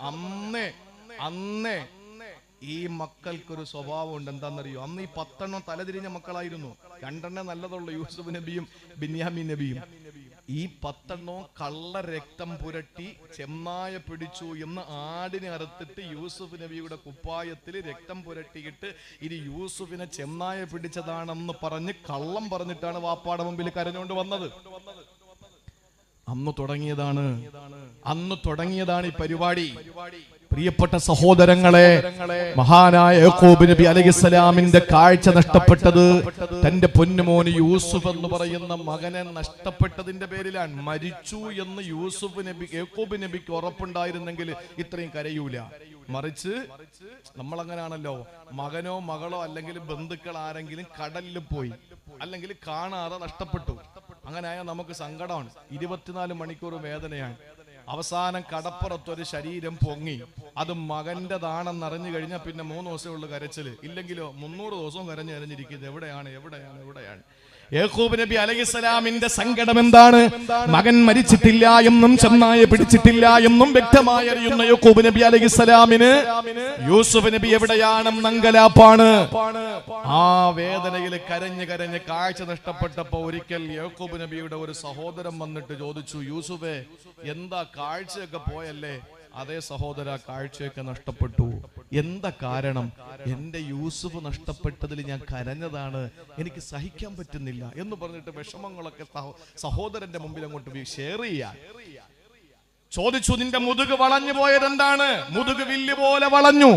Speaker 1: അന്നേ ഈ മക്കൾക്കൊരു സ്വഭാവം ഉണ്ട്. എന്താണെന്നറിയോ? അന്ന് ഈ 10 തലതിരിഞ്ഞ മക്കളായിരുന്നു. 2 നല്ലതുള്ളൂ, യൂസുഫ് നബിയും ബിന്യാമീൻ നബിയും. ഈ 10 കള്ള രക്തം പുരട്ടി ചെന്നായ പിടിച്ചു എന്ന് ആടിനെ അറുത്തിട്ട് യൂസുഫ് നബിയുടെ കുപ്പായത്തിൽ രക്തം പുരട്ടിയിട്ട് ഇത് യൂസുഫിനെ ചെന്നായ പിടിച്ചതാണെന്ന് പറഞ്ഞ് കള്ളം പറഞ്ഞിട്ടാണ് വാപ്പാടെ മുമ്പിൽ കരഞ്ഞുകൊണ്ട് വന്നത്. അന്ന് തുടങ്ങിയതാണ് ഈ പരിപാടി. പ്രിയപ്പെട്ട സഹോദരങ്ങളെ, മഹാനായ യാക്കൂബ് നബി അലൈഹിസ്സലാമിന്റെ കാഴ്ച നഷ്ടപ്പെട്ടത് തന്റെ പൊന്നുമോന് യൂസുഫ് എന്ന് പറയുന്ന മകനെ നഷ്ടപ്പെട്ടതിന്റെ പേരിലാണ്. മരിച്ചു എന്ന് യാക്കൂബ് നബിക്ക് ഉറപ്പുണ്ടായിരുന്നെങ്കിൽ ഇത്രയും കരയൂല. മറിച്ച് നമ്മളങ്ങനാണല്ലോ, മകനോ മകളോ അല്ലെങ്കിൽ ബന്ധുക്കൾ ആരെങ്കിലും കടലിൽ പോയി അല്ലെങ്കിൽ കാണാതെ നഷ്ടപ്പെട്ടു, അങ്ങനെ ആയാൽ നമുക്ക് സങ്കടമാണ്. 24 മണിക്കൂർ വേദനയാണ്. അവസാനം കടപ്പുറത്തൊരു ശരീരം പൊങ്ങി, അത് മകന്റെതാണെന്നറിഞ്ഞു കഴിഞ്ഞാൽ പിന്നെ 3 ദിവസമുള്ള കരച്ചില്. ഇല്ലെങ്കിലോ 300 ദിവസവും കരഞ്ഞിരിക്കുന്നത് എവിടെയാണ്. യാക്കൂബ് നബി അലൈഹിസ്സലാമിന്റെ സങ്കടം എന്താണ്? മകൻ മരിച്ചിട്ടില്ല എന്നും ചെന്നായ പിടിച്ചിട്ടില്ല എന്നും വ്യക്തമായി അറിയുന്ന യാക്കൂബ് നബി അലൈഹിസ്സലാമിന് യൂസുഫ് നബി എവിടെയാണെന്ന് അങ്കലാപ്പാണ്. ആ വേദനയിൽ കരഞ്ഞ് കാഴ്ച നഷ്ടപ്പെട്ടപ്പോ ഒരിക്കൽ യാക്കൂബ് നബിയുടെ ഒരു സഹോദരൻ വന്നിട്ട് ചോദിച്ചു, യൂസുഫേ, എന്താ കാഴ്ചയൊക്കെ പോയല്ലേ? അതേ സഹോദര, കാഴ്ചയൊക്കെ നഷ്ടപ്പെട്ടു. എന്താ കാരണം? എന്റെ യൂസുഫ് നഷ്ടപ്പെട്ടതിൽ ഞാൻ കരഞ്ഞതാണ്, എനിക്ക് സഹിക്കാൻ പറ്റുന്നില്ല എന്ന് പറഞ്ഞിട്ട് വിഷമങ്ങളൊക്കെ സഹോദരന്റെ മുമ്പിൽ അങ്ങോട്ട് ഷെയർ ചെയ്യാൻ. ചോദിച്ചു, നിന്റെ മുതുക് വളഞ്ഞു പോയതെന്താണ്? മുതുക് വില്ല് പോലെ വളഞ്ഞു.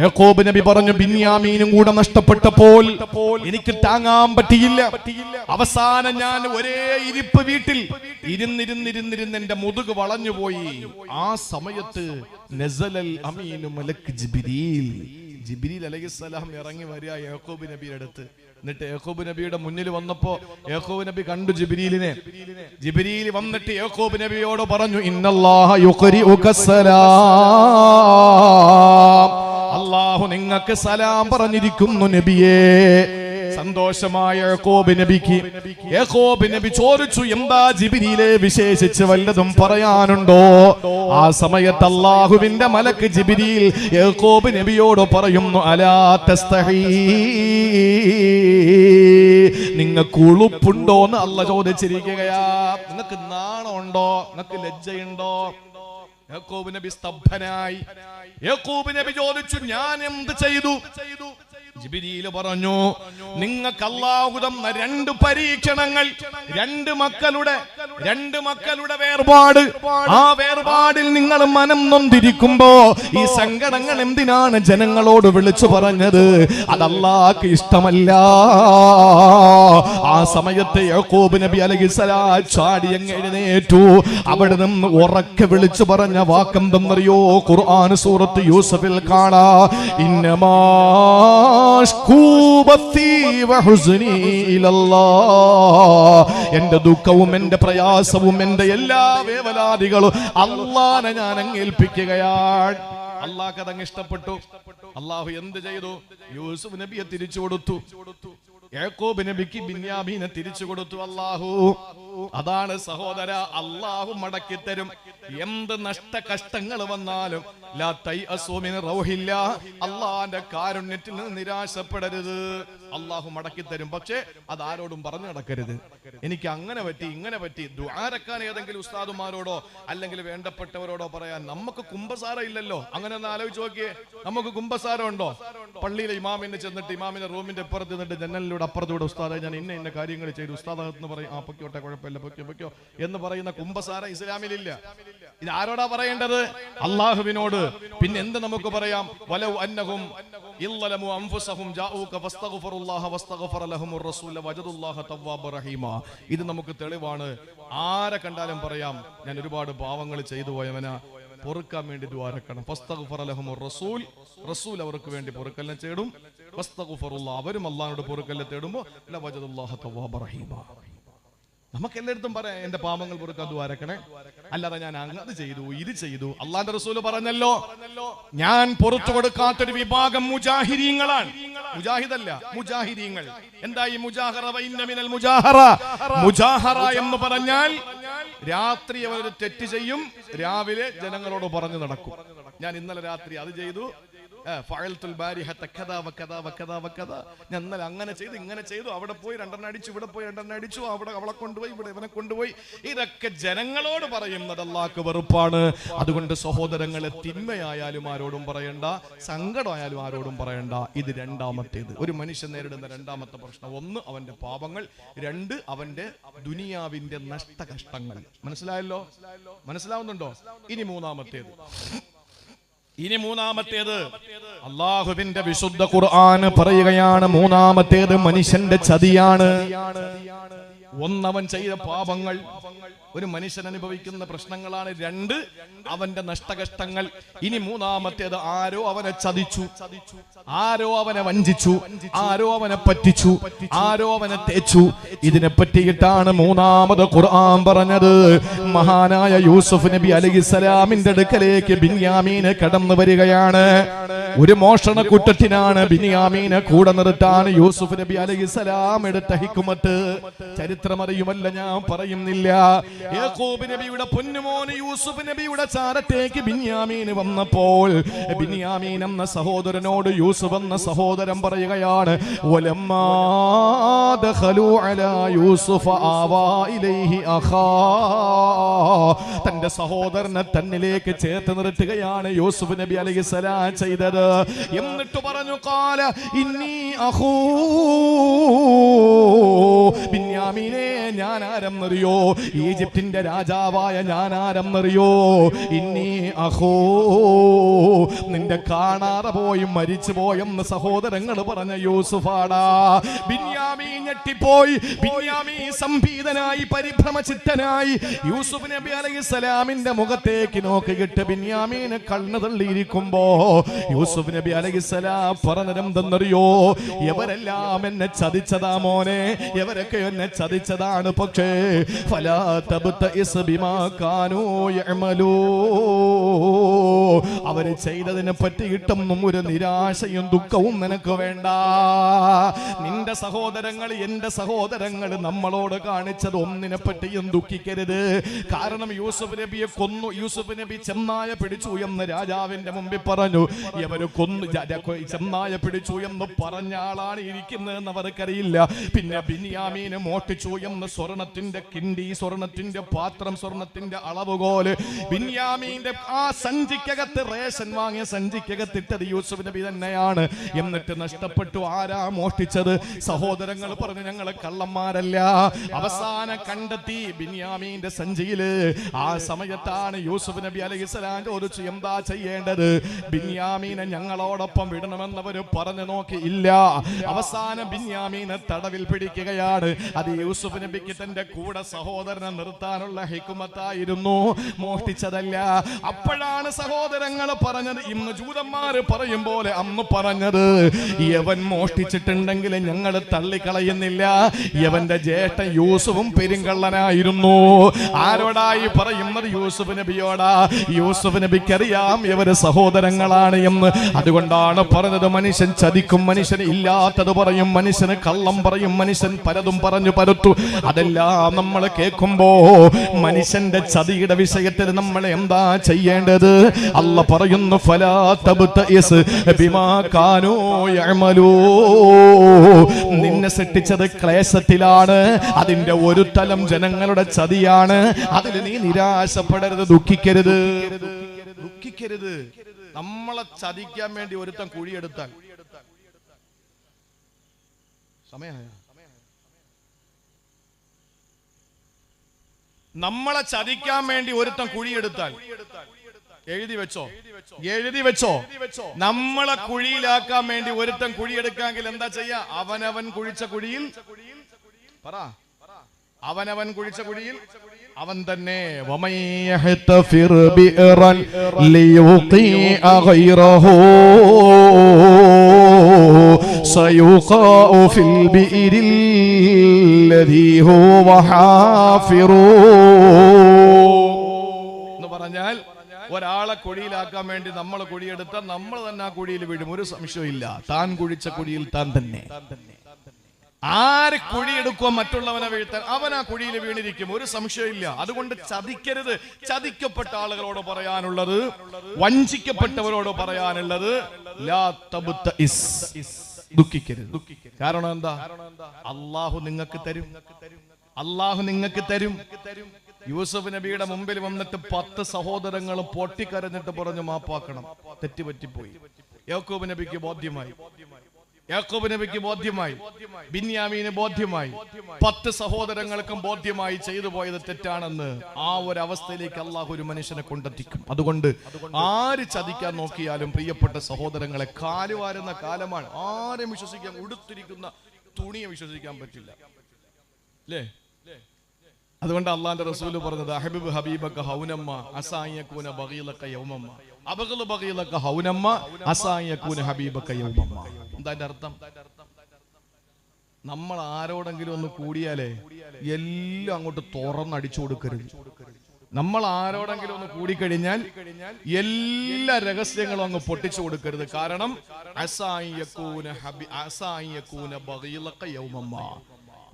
Speaker 1: യാക്കോബ് നബി പറഞ്ഞു, ബിന്യാമീനും കൂടെ നഷ്ടപ്പെട്ടപ്പോൾ എനിക്ക് താങ്ങാൻ പറ്റിയില്ല. അവസാനം ഞാൻ ഒരേ ഇരിപ്പ് വീട്ടിൽ ഇരുന്നിരുന്നിരുന്നിരുന്ന് എന്റെ മുതുക് വളഞ്ഞു പോയി. ആ സമയത്ത് നസലൽ അമീനു മലക്ക് ജിബ്രീൽ, ജിബ്രീൽ അലൈഹിസ്സലാം ഇറങ്ങി വരിക യാക്കോബ് നബിയുടെ അടുത്ത്. എന്നിട്ട് യാക്കോബ് നബിയുടെ മുന്നിൽ വന്നപ്പോ യാക്കോബ് നബി കണ്ടു ജിബ്രീലിനെ. ജിബ്രീൽ വന്നിട്ട് യാക്കോബ് നബിയോട് പറഞ്ഞു, ഇന്നല്ലാഹ യുഖരിഉക സലാം, അല്ലാഹു നിങ്ങൾക്ക് സലാം പറഞ്ഞിരിക്കുന്നു നബിയേ. സന്തോഷമായ യാക്കോബ് നബിക്ക്. യാക്കോബ് നബി ചോദിച്ചു, എന്താ ജിബ്രീലെ വിശേഷിച്ച് വല്ലതും പറയാനുണ്ടോ? ആ സമയത്ത് അല്ലാഹുവിന്റെ മലക്ക് ജിബ്രീൽ യാക്കോബ് നബിയോട് പറയുന്നു, അലാ തസ്തഹീ, നിങ്ങൾക്ക് ഉളുപ്പുണ്ടോന്ന് അല്ലാഹു ചോദിച്ചിരിക്കുകയാ. നിങ്ങൾക്ക് നാണമുണ്ടോ? നിങ്ങൾക്ക് ലജ്ജയുണ്ടോ? യാക്കോബ് നബി സ്തബ്ധനായി. യാക്കോബ് നബി ചോദിച്ചു, ഞാൻ എന്ത് ചെയ്തു? ജിബ്രീൽ പറഞ്ഞു, നിങ്ങൾക്ക് അല്ലാഹു തന്ന രണ്ട് പരീക്ഷണങ്ങൾ, രണ്ട് മക്കളുടെ വേർപാട്. ആ വേർപാടിൽ നിങ്ങൾ മനം നൊന്തിരിക്കുമ്പോ ഈ സങ്കടങ്ങൾ എന്തിനാണ് ജനങ്ങളോട് വിളിച്ചു പറഞ്ഞത്? അത് അല്ലാഹുക്ക് ഇഷ്ടമല്ല. ആ സമയത്ത് യാക്കോബ് നബി അലൈഹിസ്സലാം ചാടി അങ്ങ് എഴുന്നേറ്റു. അവിടെ നിന്ന് ഉറക്കെ വിളിച്ചു പറഞ്ഞ വാക്കെന്തെന്നറിയോ? ഖുർആൻ സൂറത്ത് യൂസഫിൽ കാണാ, ഇന്നമാ എന്റെ ദുഃഖവും എന്റെ പ്രയാസവും എന്റെ എല്ലാ വേവലാദികളും അല്ലാഹുവിനെ ഞാൻ അങ്ങേൽപ്പിക്കുകയാണ്. അല്ലാഹുക്ക് അതങ്ങ് ഇഷ്ടപ്പെട്ടു. അല്ലാഹു എന്ത് ചെയ്തു? യൂസുഫ് നബിയെ തിരിച്ചു കൊടുത്തു. യാക്കോബ് നബിക്ക് ബിന്യാമീനെ തിരിച്ചു കൊടുത്തു അല്ലാഹു. അതാണ് സഹോദര, അല്ലാഹു മടക്കി തരും. എന്ത് നഷ്ട കഷ്ടങ്ങൾ വന്നാലും ലാ തൈഅസൂ മിൻ റൗഹില്ലാ, അല്ലാഹുവിന്റെ കാരുണ്യത്തിൽ നിന്ന് നിരാശപ്പെടരുത്. അല്ലാഹു മടക്കി തരും. പക്ഷേ അത് ആരോടും പറഞ്ഞു നടക്കരുത്. എനിക്ക് അങ്ങനെ പറ്റി ഇങ്ങനെ പറ്റി. ദുആരക്കാൻ ഏതെങ്കിലും ഉസ്താദുമാരോടോ അല്ലെങ്കിൽ വേണ്ടപ്പെട്ടവരോടോ പറയാൻ നമുക്ക് കുമ്പസാരം ഇല്ലല്ലോ. അങ്ങനെ ഒന്ന് ആലോചിച്ച് നോക്കിയേ, നമുക്ക് കുമ്പസാരം ഉണ്ടോ? പള്ളിയിലെ ഇമാമിനെ ചെന്നിട്ട് ഇമാമിന്റെ റൂമിന്റെ അപ്പുറത്ത് നിന്നിട്ട് ജനലിലൂടെ അപ്പുറത്തൂടെ ഉസ്താദെ ഞാൻ ഇന്ന കാര്യങ്ങൾ ചെയ്തു, ഉസ്താദ് എന്ന് പറയും, ആ പൊക്കോട്ടെ കുഴപ്പമില്ല, പൊക്കോ എന്ന് പറയുന്ന കുമ്പസാരം ഇസ്ലാമിലില്ല. ഇത് ആരോടാ പറയേണ്ടത്? അല്ലാഹുവിനോട്. പിന്നെ എന്ത് നമുക്ക് പറയാം? വലൗ അന്നഹും ഇല്ലലമു അൻഫുസഹും ജാഊക ഫസ്തഗ്ഫിറുല്ലാഹ വസ്തഗ്ഫറ ലഹുമുർ റസൂല വജദുല്ലാഹ തവ്വാബർ റഹീമ. ഇത് നമുക്ക് തെളിവാണ്. ആരെ കണ്ടാലും പറയാം, ഞാൻ ഒരുപാട് പാവങ്ങൾ ചെയ്തു പോയവനാ, പൊറുക്കാൻ വേണ്ടി ദുആരക്കണം. ഫസ്തഗ്ഫറ ലഹുമുർ റസൂൽ, റസൂൽ അവർക്ക് വേണ്ടി പൊറുക്കലിനെ തേടും. വസ്തഗ്ഫിറുല്ലാഹ, അവരും അല്ലാഹുവോട് പൊറുക്കലിനെ തേടുമ്പോൾ ലവജദുല്ലാഹ തവ്വാബർ റഹീമ. നമുക്ക് എല്ലായിടത്തും പറയാം, എന്റെ പാപങ്ങൾ പൊറുക്കാൻ ദുആരക്കണേ. അല്ലാതെ ഞാൻ അത് ചെയ്തു ഇത് ചെയ്തു. അല്ലാഹുവിന്റെ റസൂൽ പറഞ്ഞല്ലോ, ഞാൻ പുറത്തു കൊടുക്കാത്തൊരു വിഭാഗം മുജാഹിരീങ്ങളാണ്. മുജാഹിദല്ല, മുജാഹിരീങ്ങൾ. എന്താ ഈ മുജാഹറ? വഇന്ന മിനൽ മുജാഹറ. മുജാഹറ എന്ന് പറഞ്ഞാൽ രാത്രി അവരൊരു തെറ്റ് ചെയ്യും, രാവിലെ ജനങ്ങളോട് പറഞ്ഞു നടക്കും, ഞാൻ ഇന്നലെ രാത്രി അത് ചെയ്തു, ഞാൻ ഇന്നലെ അങ്ങനെ ചെയ്തു ഇങ്ങനെ ചെയ്തു, അവിടെ പോയി രണ്ടെണ്ണം അടിച്ചു, ഇവിടെ പോയി രണ്ടെണ്ണം അടിച്ചു, അവിടെ അവളെ കൊണ്ടുപോയി, ഇവിടെ ഇവനെ കൊണ്ടുപോയി. ഇതൊക്കെ ജനങ്ങളോട് പറയുന്നത് അല്ലാഹുക്ക് വെറുപ്പാണ്. അതുകൊണ്ട് സഹോദരങ്ങളെ, തിന്മയായാലും ആരോടും പറയണ്ട, സങ്കടമായാലും ആരോടും പറയണ്ട. ഇത് രണ്ടാമത്തേത്. ഒരു മനുഷ്യൻ നേരിടുന്ന രണ്ടാമത്തെ പ്രശ്നം, ഒന്ന് അവന്റെ പാപങ്ങൾ, രണ്ട് അവന്റെ ദുനിയാവിന്റെ നഷ്ടകഷ്ടങ്ങൾ. മനസ്സിലായല്ലോ? മനസ്സിലാവുന്നുണ്ടോ? ഇനി മൂന്നാമത്തേത് അല്ലാഹുവിന്റെ വിശുദ്ധ ഖുർആൻ പറയുകയാണ്, മൂന്നാമത്തേത് മനുഷ്യന്റെ ചതിയാണ്. ഒന്നവൻ ചെയ്ത പാപങ്ങൾ, ഒരു മനുഷ്യൻ അനുഭവിക്കുന്ന പ്രശ്നങ്ങളാണ്. രണ്ട് അവന്റെ നഷ്ടകഷ്ടങ്ങൾ. ഇനി മൂന്നാമത്തേത്, ആരോ അവനെ ചതിച്ചു, ആരോ അവനെ വഞ്ചിച്ചു, ആരോ അവനെ പറ്റിച്ചു, ആരോ അവനെ തേച്ചു. ഇതിനെ പറ്റിയിട്ടാണ് മൂന്നാമത് ഖുർആൻ പറഞ്ഞത്. മഹാനായ യൂസുഫ് നബി അലൈഹിസ്സലാമിന്റെ അടുക്കലേക്ക് ബിന്യാമീൻ കടന്നു വരികയാണ്. ഒരു മോഷണ കുറ്റത്തിനാണ് ബിന്യാമീനെ കൂടെ നിർത്താൻ യൂസുഫ് നബി അലൈഹിസ്സലാം എടുത്ത ഹിക്മത്ത് ചരിത്രമറിയുമല്ല, ഞാൻ പറയുന്നില്ല. യാക്കൂബ് നബിയുടെ പൊന്നുമോൻ യൂസുഫ് നബിയുടെ ചാരത്തേക്ക് ബിന്യാമീൻ വന്നപ്പോൾ ബിന്യാമീൻ എന്ന സഹോദരനോട് യൂസുഫ് എന്ന സഹോദരൻ പറയുകയാണ്, വലമ്മാ ദഖലൂ അലാ യൂസുഫ ആവാ ഇലൈഹി അഖാ. തന്റെ സഹോദരനെ തന്നിലേക്ക് ചേർത്ത് നിർത്തുകയാണ് യൂസുഫ് നബി അലൈഹിസ്സലാം ചെയ്തത്. എന്നിട്ട് പറഞ്ഞു ഖാല ഇന്നി അഖൂ ബിന്യാമീനെ, ഞാൻ ആരെന്നറിയോ? ഈജിപ്തിന്റെ രാജാവായ ഞാൻ ആരെന്നറിയോ? ഇന്നി അഖൂ, നിന്റെ കാണാതെ പോയി മരിച്ചു പോയെന്ന് സഹോദരങ്ങൾ പറഞ്ഞ യൂസുഫാടാ. ബിന്യാമീൻ ഞെട്ടിപ്പോയി. ബിന്യാമീൻ സംഭീതനായി, പരിഭ്രമചിത്തനായി യൂസുഫ് നബി അലൈഹിസ്സലാമിന്റെ മുഖത്തേക്ക് നോക്കിയിട്ട് ബിന്യാമീന് കണ്ണ് തള്ളിയിരിക്കുമ്പോ യൂസുഫ് നബി അലൈഹിസ്സലാം പറഞ്ഞതെന്തെന്നറിയോ? എവരെല്ലാം എന്നെ ചതിച്ചതാ മോനെ, എവരൊക്കെ എന്നെ ചതിച്ചതാണ്. പക്ഷേ ഫലാ തബ്തഇസ് ബിമാ കാനൂ യഅമലൂ, അവര് ചെയ്തതിനെ പറ്റിയിട്ടൊന്നും ഒരു നിരാശയും ദുഃഖവും നിനക്ക് വേണ്ട. നിന്റെ സഹോദരങ്ങൾ, എന്റെ സഹോദരങ്ങൾ നമ്മളോട് കാണിച്ചത് ഒന്നിനെ പറ്റിയും ദുഃഖിക്കരുത്. കാരണം യൂസുഫ് നബിയെ കൊന്നു, യൂസുഫ് നബി ചെന്നായ പിടിച്ചു എന്ന് രാജാവിന്റെ മുമ്പിൽ പറഞ്ഞു. ഇവര് കൊന്നു, ചെന്നായ പിടിച്ചു എന്ന് പറഞ്ഞ ആളാണ് ഇരിക്കുന്നതെന്ന് അവർക്കറിയില്ല. പിന്നെ ബിന്യാമീന് മോഷ്ടിച്ചു എന്ന് സ്വർണത്തിന്റെ കിണ്ടി, സ്വർണത്തിന്റെ പാത്രം, സ്വർണത്തിന്റെ അളവുകോല് ബിന്യാമീന്റെ ആ സഞ്ചിക്കകത്ത്, റേഷൻ വാങ്ങിയ സഞ്ചിക്കകത്തിട്ടത് യൂസുഫ് നബി തന്നെയാണ്. എന്നിട്ട് നഷ്ടപ്പെട്ടു. ആരാ മോഷ്ടിച്ചത്? സഹോദരങ്ങൾ പറഞ്ഞു ഞങ്ങൾ കള്ളന്മാരല്ല. അവസാനം കണ്ടെത്തി ബിന്യാമീന്റെ സഞ്ചിയില്. ആ സമയത്താണ് യൂസുഫ് നബി അലൈഹിസ്സലാം ചോദിച്ചു എന്താ ചെയ്യേണ്ടത്? ബിന്യാമീനെ ഞങ്ങളോടൊപ്പം വിടണമെന്നവര് പറഞ്ഞു നോക്കി, ഇല്ല. അവസാനം ബിന്യാമീനെ തടവിൽ പിടിക്കുകയാണ്. അത് യൂസുഫ് നബിക്ക് തന്റെ കൂടെ സഹോദരനെ നിർത്താനുള്ള ഹിക്മത്തായിരുന്നു, മോഷ്ടിച്ചതല്ല. അപ്പോഴാണ് സഹോദരങ്ങൾ പറഞ്ഞത്, ഇന്ന് ജൂതന്മാര് പറയും പോലെ അന്ന് പറഞ്ഞത്, യവൻ മോഷ്ടിച്ചിട്ടുണ്ടെങ്കിൽ ഞങ്ങൾ തള്ളിക്കളയുന്നില്ല. യവന്റെ ജ്യേഷ്ഠൻ യൂസുഫും പെരുങ്കള്ളനായിരുന്നു. ആരോടായി പറയുന്നത്? യൂസുഫ് നബിയോടാ. യൂസുഫ് നബിക്കറിയാം ഇവര് സഹോദരങ്ങളാണ് എന്ന്. അതുകൊണ്ടാണ് പറഞ്ഞത്, മനുഷ്യൻ ചതിക്കും, മനുഷ്യന് ഇല്ലാത്തത് പറയും, മനുഷ്യന് കള്ളം പറയും, മനുഷ്യൻ പലതും പറഞ്ഞു പരത്തു. അതെല്ലാം നമ്മൾ കേൾക്കുമ്പോ മനുഷ്യന്റെ ചതിയുടെ വിഷയത്തിൽ നമ്മൾ എന്താ ചെയ്യേണ്ടത്? അല്ല പറയുന്നു, ഫലാ തബ്തഇസ് ബിമാ കാനൂ യഅമലൂ, നിന്നെ സൃഷ്ടിച്ചത് ക്ലേശത്തിലാണ്, അതിന്റെ ഒരു തലം ജനങ്ങളുടെ ചതിയാണ്. അതിൽ നീ നിരാശപ്പെടരുത്, ദുഃഖിക്കരുത്, ദുഃഖിക്കരുത്. നമ്മളെ ചതിക്കാൻ വേണ്ടി ഒരുത്തൻ കുഴിയെടുത്താൽ, സമയമായ നമ്മളെ ചതിക്കാൻ വേണ്ടി ഒരുത്തൻ കുഴിയെടുത്താൽ, എഴുതി വെച്ചോ, എഴുതി വെച്ചോ, നമ്മളെ കുഴിയിലാക്കാൻ വേണ്ടി ഒരുത്തൻ കുഴിയെടുക്കാമെങ്കിൽ എന്താ ചെയ്യാ? അവനവൻ കുഴിച്ച കുഴിയിൽ, പറ, അവനവൻ കുഴിച്ച കുഴിയിൽ അവൻ തന്നെ. വമയ്യഹ്തഫിർ ബിറൻ ലിയുഖീഅ ഗൈറഹു സയുഖാഉ ഫിൽ ബിഇരിൽ ലദീ ഹുവ ഹാഫിറു എന്ന് പറഞ്ഞാൽ, ഒരാളെ കുഴിയിലാക്കാൻ വേണ്ടി നമ്മൾ കുഴിയെടുത്താൽ നമ്മൾ തന്നെ ആ കുഴിയിൽ വീഴും, ഒരു സംശയവും ഇല്ല. താൻ കുഴിച്ച കുഴിയിൽ താൻ തന്നെ. ആര് കുഴിയെടുക്കുക മറ്റുള്ളവനെ വീഴ്ത്താൻ, അവൻ ആ കുഴിയിൽ വീണിരിക്കും, ഒരു സംശയമില്ല. അതുകൊണ്ട് ചതിക്കരുത്. ചതിക്കപ്പെട്ട ആളുകളോട് പറയാനുള്ളത്, വഞ്ചിക്കപ്പെട്ടവരോട് പറയാനുള്ളത്, ലാ തബ്തഇസ്, ദുഃഖിക്കരുത്. കാരണം എന്താ? അല്ലാഹു നിങ്ങൾക്ക് തരും, അല്ലാഹു നിങ്ങൾക്ക് തരും. യൂസുഫ് നബിയുടെ മുമ്പിൽ വന്നിട്ട് 10 സഹോദരങ്ങൾ പൊട്ടിക്കരഞ്ഞിട്ട് പറഞ്ഞു മാപ്പാക്കണം, തെറ്റുപറ്റിപ്പോയി. യാക്കൂബ് നബിക്ക് ബോധ്യമായി, യാക്കൂബ് നബിക്ക് ബോധ്യമായി, ബിന്യാമീന് ബോധ്യമായി, 10 സഹോദരങ്ങൾക്കും ബോധ്യമായി ചെയ്തു പോയത് തെറ്റാണെന്ന്. ആ ഒരു അവസ്ഥയിലേക്ക് അള്ളാഹു ഒരു മനുഷ്യനെ കൊണ്ടെത്തിക്കും. അതുകൊണ്ട് ആര് ചതിക്കാൻ നോക്കിയാലും പ്രിയപ്പെട്ട സഹോദരങ്ങളെ, കാലുവാരുന്ന കാലമാണ്. ആരും വിശ്വസിക്കാൻ, ഉടുത്തിരിക്കുന്ന തുണിയെ വിശ്വസിക്കാൻ പറ്റില്ല, അല്ലേ? അതുകൊണ്ട് അള്ളാന്റെ റസൂല് പറഞ്ഞത്, അഹബിബ് ഹബീബക ഹൗനമ്മ അസായകൂന ബഗീലക യൗമമ്മ അബഗല ബഗീലക ഹൗനമ്മ അസായകൂന ഹബീബക യൗമമ്മ. എന്താ അതിന്റെ അർത്ഥം? നമ്മൾ ആരോടെങ്കിലും ഒന്ന് കൂടിയാലേ എല്ലാം അങ്ങോട്ട് തുറന്നടിച്ചു കൊടുക്കരുത്. നമ്മൾ ആരോടെങ്കിലും ഒന്ന് കൂടിക്കഴിഞ്ഞാൽ എല്ലാ രഹസ്യങ്ങളും അങ്ങ് പൊട്ടിച്ചു കൊടുക്കരുത്. കാരണം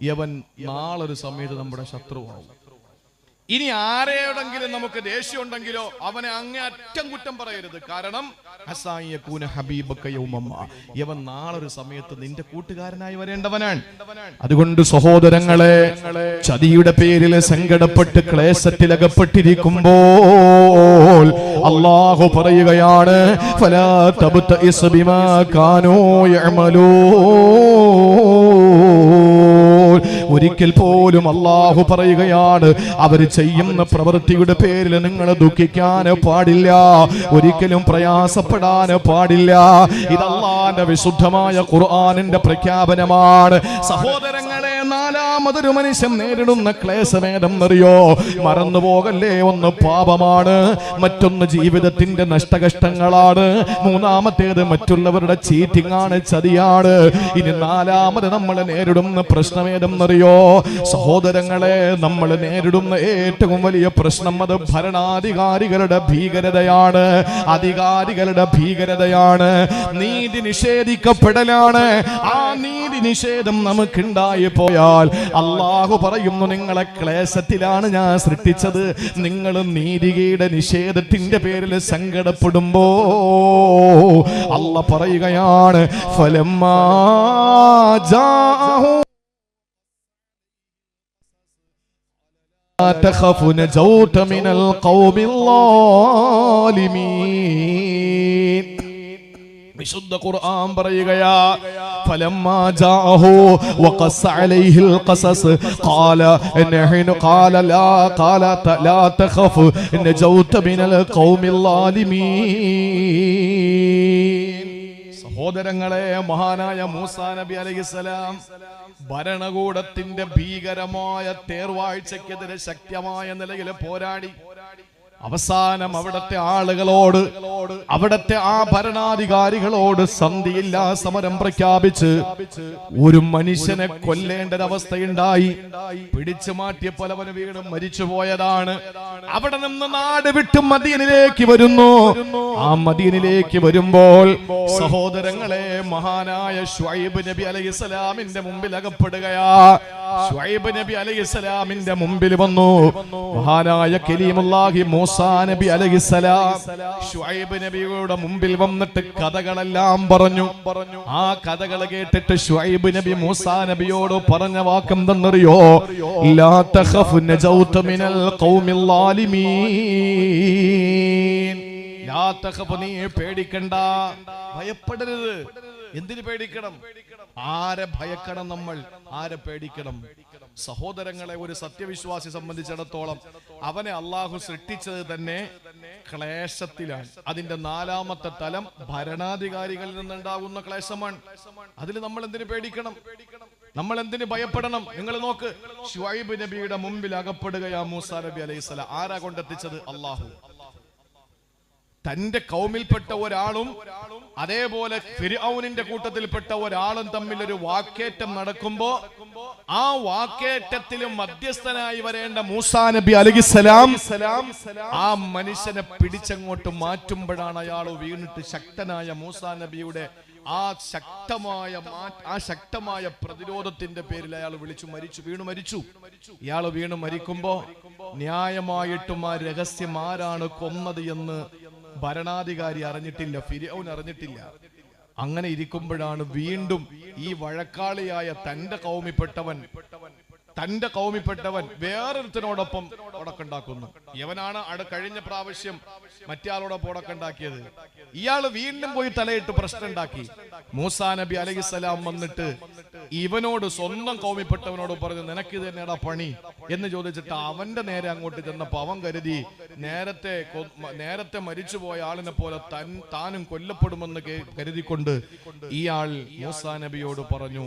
Speaker 1: യവൻ നാളൊരു സമയത്ത് നമ്മുടെ ശത്രുവാകും. ഇനി ആരെയോടെങ്കിലും നമുക്ക് ദേഷ്യം ഉണ്ടെങ്കിലോ അവനെ അങ്ങേയറ്റം കുറ്റം പറയരുത്. കാരണം ഇവൻ നാളൊരു സമയത്ത് നിന്റെ കൂട്ടുകാരനായി വരേണ്ടവനാണ്. അതുകൊണ്ട് സഹോദരങ്ങളെ, ചതിയുടെ പേരിൽ സങ്കടപ്പെട്ട് ക്ലേശത്തിലകപ്പെട്ടിരിക്കുമ്പോൾ അല്ലാഹു പറയുകയാണ്, ഫലാ തബ്തഇസ് ബിമാ കാനൂ യഅമലൂൻ. ഒരിക്കൽ പോലും അല്ലാഹു പറയുകയാണ്, അവർ ചെയ്യുന്ന പ്രവൃത്തിയുടെ പേരിൽ നിങ്ങൾ ദുഃഖിക്കാൻ പാടില്ല, ഒരിക്കലും പ്രയാസപ്പെടാൻ പാടില്ല. ഇത് അല്ലാഹുവിന്റെ വിശുദ്ധമായ ഖുർആനിന്റെ പ്രഖ്യാപനമാണ്. സഹോദരങ്ങളെ, നാലാമതൊരു മനുഷ്യൻ നേരിടുന്ന ക്ലേശമേദം അറിയോ? മറന്നുപോകല്ലേ, ഒന്ന് പാപമാണ്, മറ്റൊന്ന് ജീവിതത്തിന്റെ നഷ്ടകഷ്ടങ്ങളാണ്, മൂന്നാമത്തേത് മറ്റുള്ളവരുടെ ചീറ്റിംഗ് ആണ്, ചതിയാണ്. ഇനി നാലാമത് നമ്മൾ നേരിടുന്ന പ്രശ്നമേദം അറിയോ? സഹോദരങ്ങളെ, നമ്മൾ നേരിടുന്ന ഏറ്റവും വലിയ പ്രശ്നം അത് ഭരണാധികാരികളുടെ ഭീകരതയാണ്, അധികാരികളുടെ ഭീകരതയാണ്, നീതി നിഷേധിക്കപ്പെടലാണ്. ആ നീതി നിഷേധം നമുക്കുണ്ടായി പോയാൽ അല്ലാഹു പറയുന്നു, നിങ്ങളെ ക്ലേശത്തിലാണ് ഞാൻ സൃഷ്ടിച്ചത്. നിങ്ങൾ നീതിയുടെ നിഷേധത്തിന്റെ പേരിൽ സങ്കടപ്പെടുമ്പോ അല്ലാഹു പറയുകയാണ്, ഫലമ്മാ ജാഅഹു تخف نجوت من القوم الظالمين. വിശുദ്ധ ഖുർആൻ പറയുകയാ, ഫലമ്മാ ജാഅഹു വഖസ്സ അലൈഹിൽ ഖസസ് ഖാല നഹ്നു ഖാല ലാ തഖഫ് നജൗത മിനൽ ഖൗമിൽ ളാലിമീൻ. സഹോദരങ്ങളെ, മഹാനായ മൂസാ നബി അലൈഹിസ്സലാം ഭരണകൂടത്തിന്റെ ഭീകരമായ തേർവാഴ്ചക്കെതിരെ ശക്തമായ നിലയിൽ പോരാടി. അവസാനം അവിടത്തെ ആളുകളോട്, അവിടത്തെ ആ ഭരണാധികാരികളോട് സന്ധിയില്ലാ സമരം പ്രഖ്യാപിച്ച് ഒരു മനുഷ്യനെ കൊല്ലേണ്ടൊരവസ്ഥയുണ്ടായി. പിടിച്ചു മാറ്റിയ പലവന് വീടും മരിച്ചുപോയതാണ്. അവിടെ നിന്ന് നാട് വിട്ട് മദീനയിലേക്ക് വരുന്നു. ആ മദീനയിലേക്ക് വരുമ്പോൾ സഹോദരങ്ങളെ, മഹാനായ ശുഐബ് നബി അലൈഹിസ്സലാമിന്റെ മുമ്പിൽ അകപ്പെടുകയാ. ശുഐബ് നബി അലൈഹിസ്സലാമിന്റെ മുമ്പിൽ വന്നു മഹാനായ കലീമുല്ലാഹി മൂസാ നബി അലൈഹിസ്സലാം. ശുഐബ് നബിയുടെ മുമ്പിൽ വന്നിട്ട് കഥകളെല്ലാം പറഞ്ഞു. ആ കഥകൾ കേട്ടിട്ട് ശുഐബ് നബി മൂസാ നബിയോട് പറഞ്ഞ വാക്കെന്തെന്നറിയോ? ലാ തഖഫ് നജൗത മിനൽ ഖൗമിൽ ളാലിമീൻ. ലാ തഖഫ്, നീ പേടിക്കണ്ട, ഭയപ്പെടരുത്. എന്തിനു പേടിക്കണം? ആരെ ഭയക്കണം? നമ്മൾ ആരെ പേടിക്കണം? സഹോദരങ്ങളെ, ഒരു സത്യവിശ്വാസി സംബന്ധിച്ചിടത്തോളം അവനെ അള്ളാഹു സൃഷ്ടിച്ചത് തന്നെ ക്ലേശത്തിലാണ്. അതിന്റെ നാലാമത്തെ തലം ഭരണാധികാരികളിൽ നിന്നുണ്ടാകുന്ന ക്ലേശമാണ്. അതിൽ നമ്മൾ എന്തിനു പേടിക്കണം? നമ്മൾ എന്തിനു ഭയപ്പെടണം? നിങ്ങൾ നോക്ക്, ശുഐബ് നബിയുടെ മുമ്പിൽ അകപ്പെടുകയാ മൂസാ നബി അലൈഹിസ്സലാം. ആരാ കൊണ്ടെത്തിച്ചത്? അള്ളാഹു. തന്റെ കൗമിൽപ്പെട്ട ഒരാളും അതേപോലെ ഫിർഔനിന്റെ കൂട്ടത്തിൽപ്പെട്ട ഒരാളും തമ്മിൽ ഒരു വാക്കേറ്റം നടക്കുമ്പോ ആ വാക്കേറ്റത്തിലും മധ്യസ്ഥനായി വരേണ്ട മൂസാ നബി അലൈഹിസ്സലാം ആ മനുഷ്യനെ പിടിച്ചങ്ങോട്ട് മാറ്റുമ്പോഴാണ് അയാൾ വീണിട്ട് ശക്തനായ മൂസാ നബിയുടെ ആ ശക്തമായ പ്രതിരോധത്തിന്റെ പേരിൽ അയാൾ വീണു മരിച്ചു. ഇയാൾ വീണു മരിക്കുമ്പോ ന്യായമായിട്ടും ആ രഹസ്യം ആരാണ് കൊന്നത് എന്ന് ഭരണാധികാരി അറിഞ്ഞിട്ടില്ല, ഫിർഔൻ അറിഞ്ഞിട്ടില്ല. അങ്ങനെ ഇരിക്കുമ്പോഴാണ് വീണ്ടും ഈ വഴക്കാളിയായ തന്റെ കൗമിപ്പെട്ടവൻ വേറൊരുത്തനോടൊപ്പം ഉടക്കുണ്ടാക്കുന്നു. ഇവനാണ് കഴിഞ്ഞ പ്രാവശ്യം മറ്റയാളോടൊപ്പം ഉടക്കുണ്ടാക്കിയത്. ഇയാള് വീണ്ടും പോയി തലയിട്ട് പ്രശ്നം ഉണ്ടാക്കി. മൂസാ നബി അലൈഹിസ്സലാം വന്നിട്ട് ഇവനോട്, സ്വന്തം കൗമിപ്പെട്ടവനോട് പറഞ്ഞു, നിനക്കിത് തന്നെയാടാ പണി എന്ന് ചോദിച്ചിട്ട് അവന്റെ നേരെ അങ്ങോട്ട് ചെന്നപ്പോ അവൻ കരുതി നേരത്തെ മരിച്ചുപോയ ആളിനെ പോലെ താനും കൊല്ലപ്പെടുമെന്ന് കരുതിക്കൊണ്ട് ഇയാൾ മൂസാ നബിയോട് പറഞ്ഞു,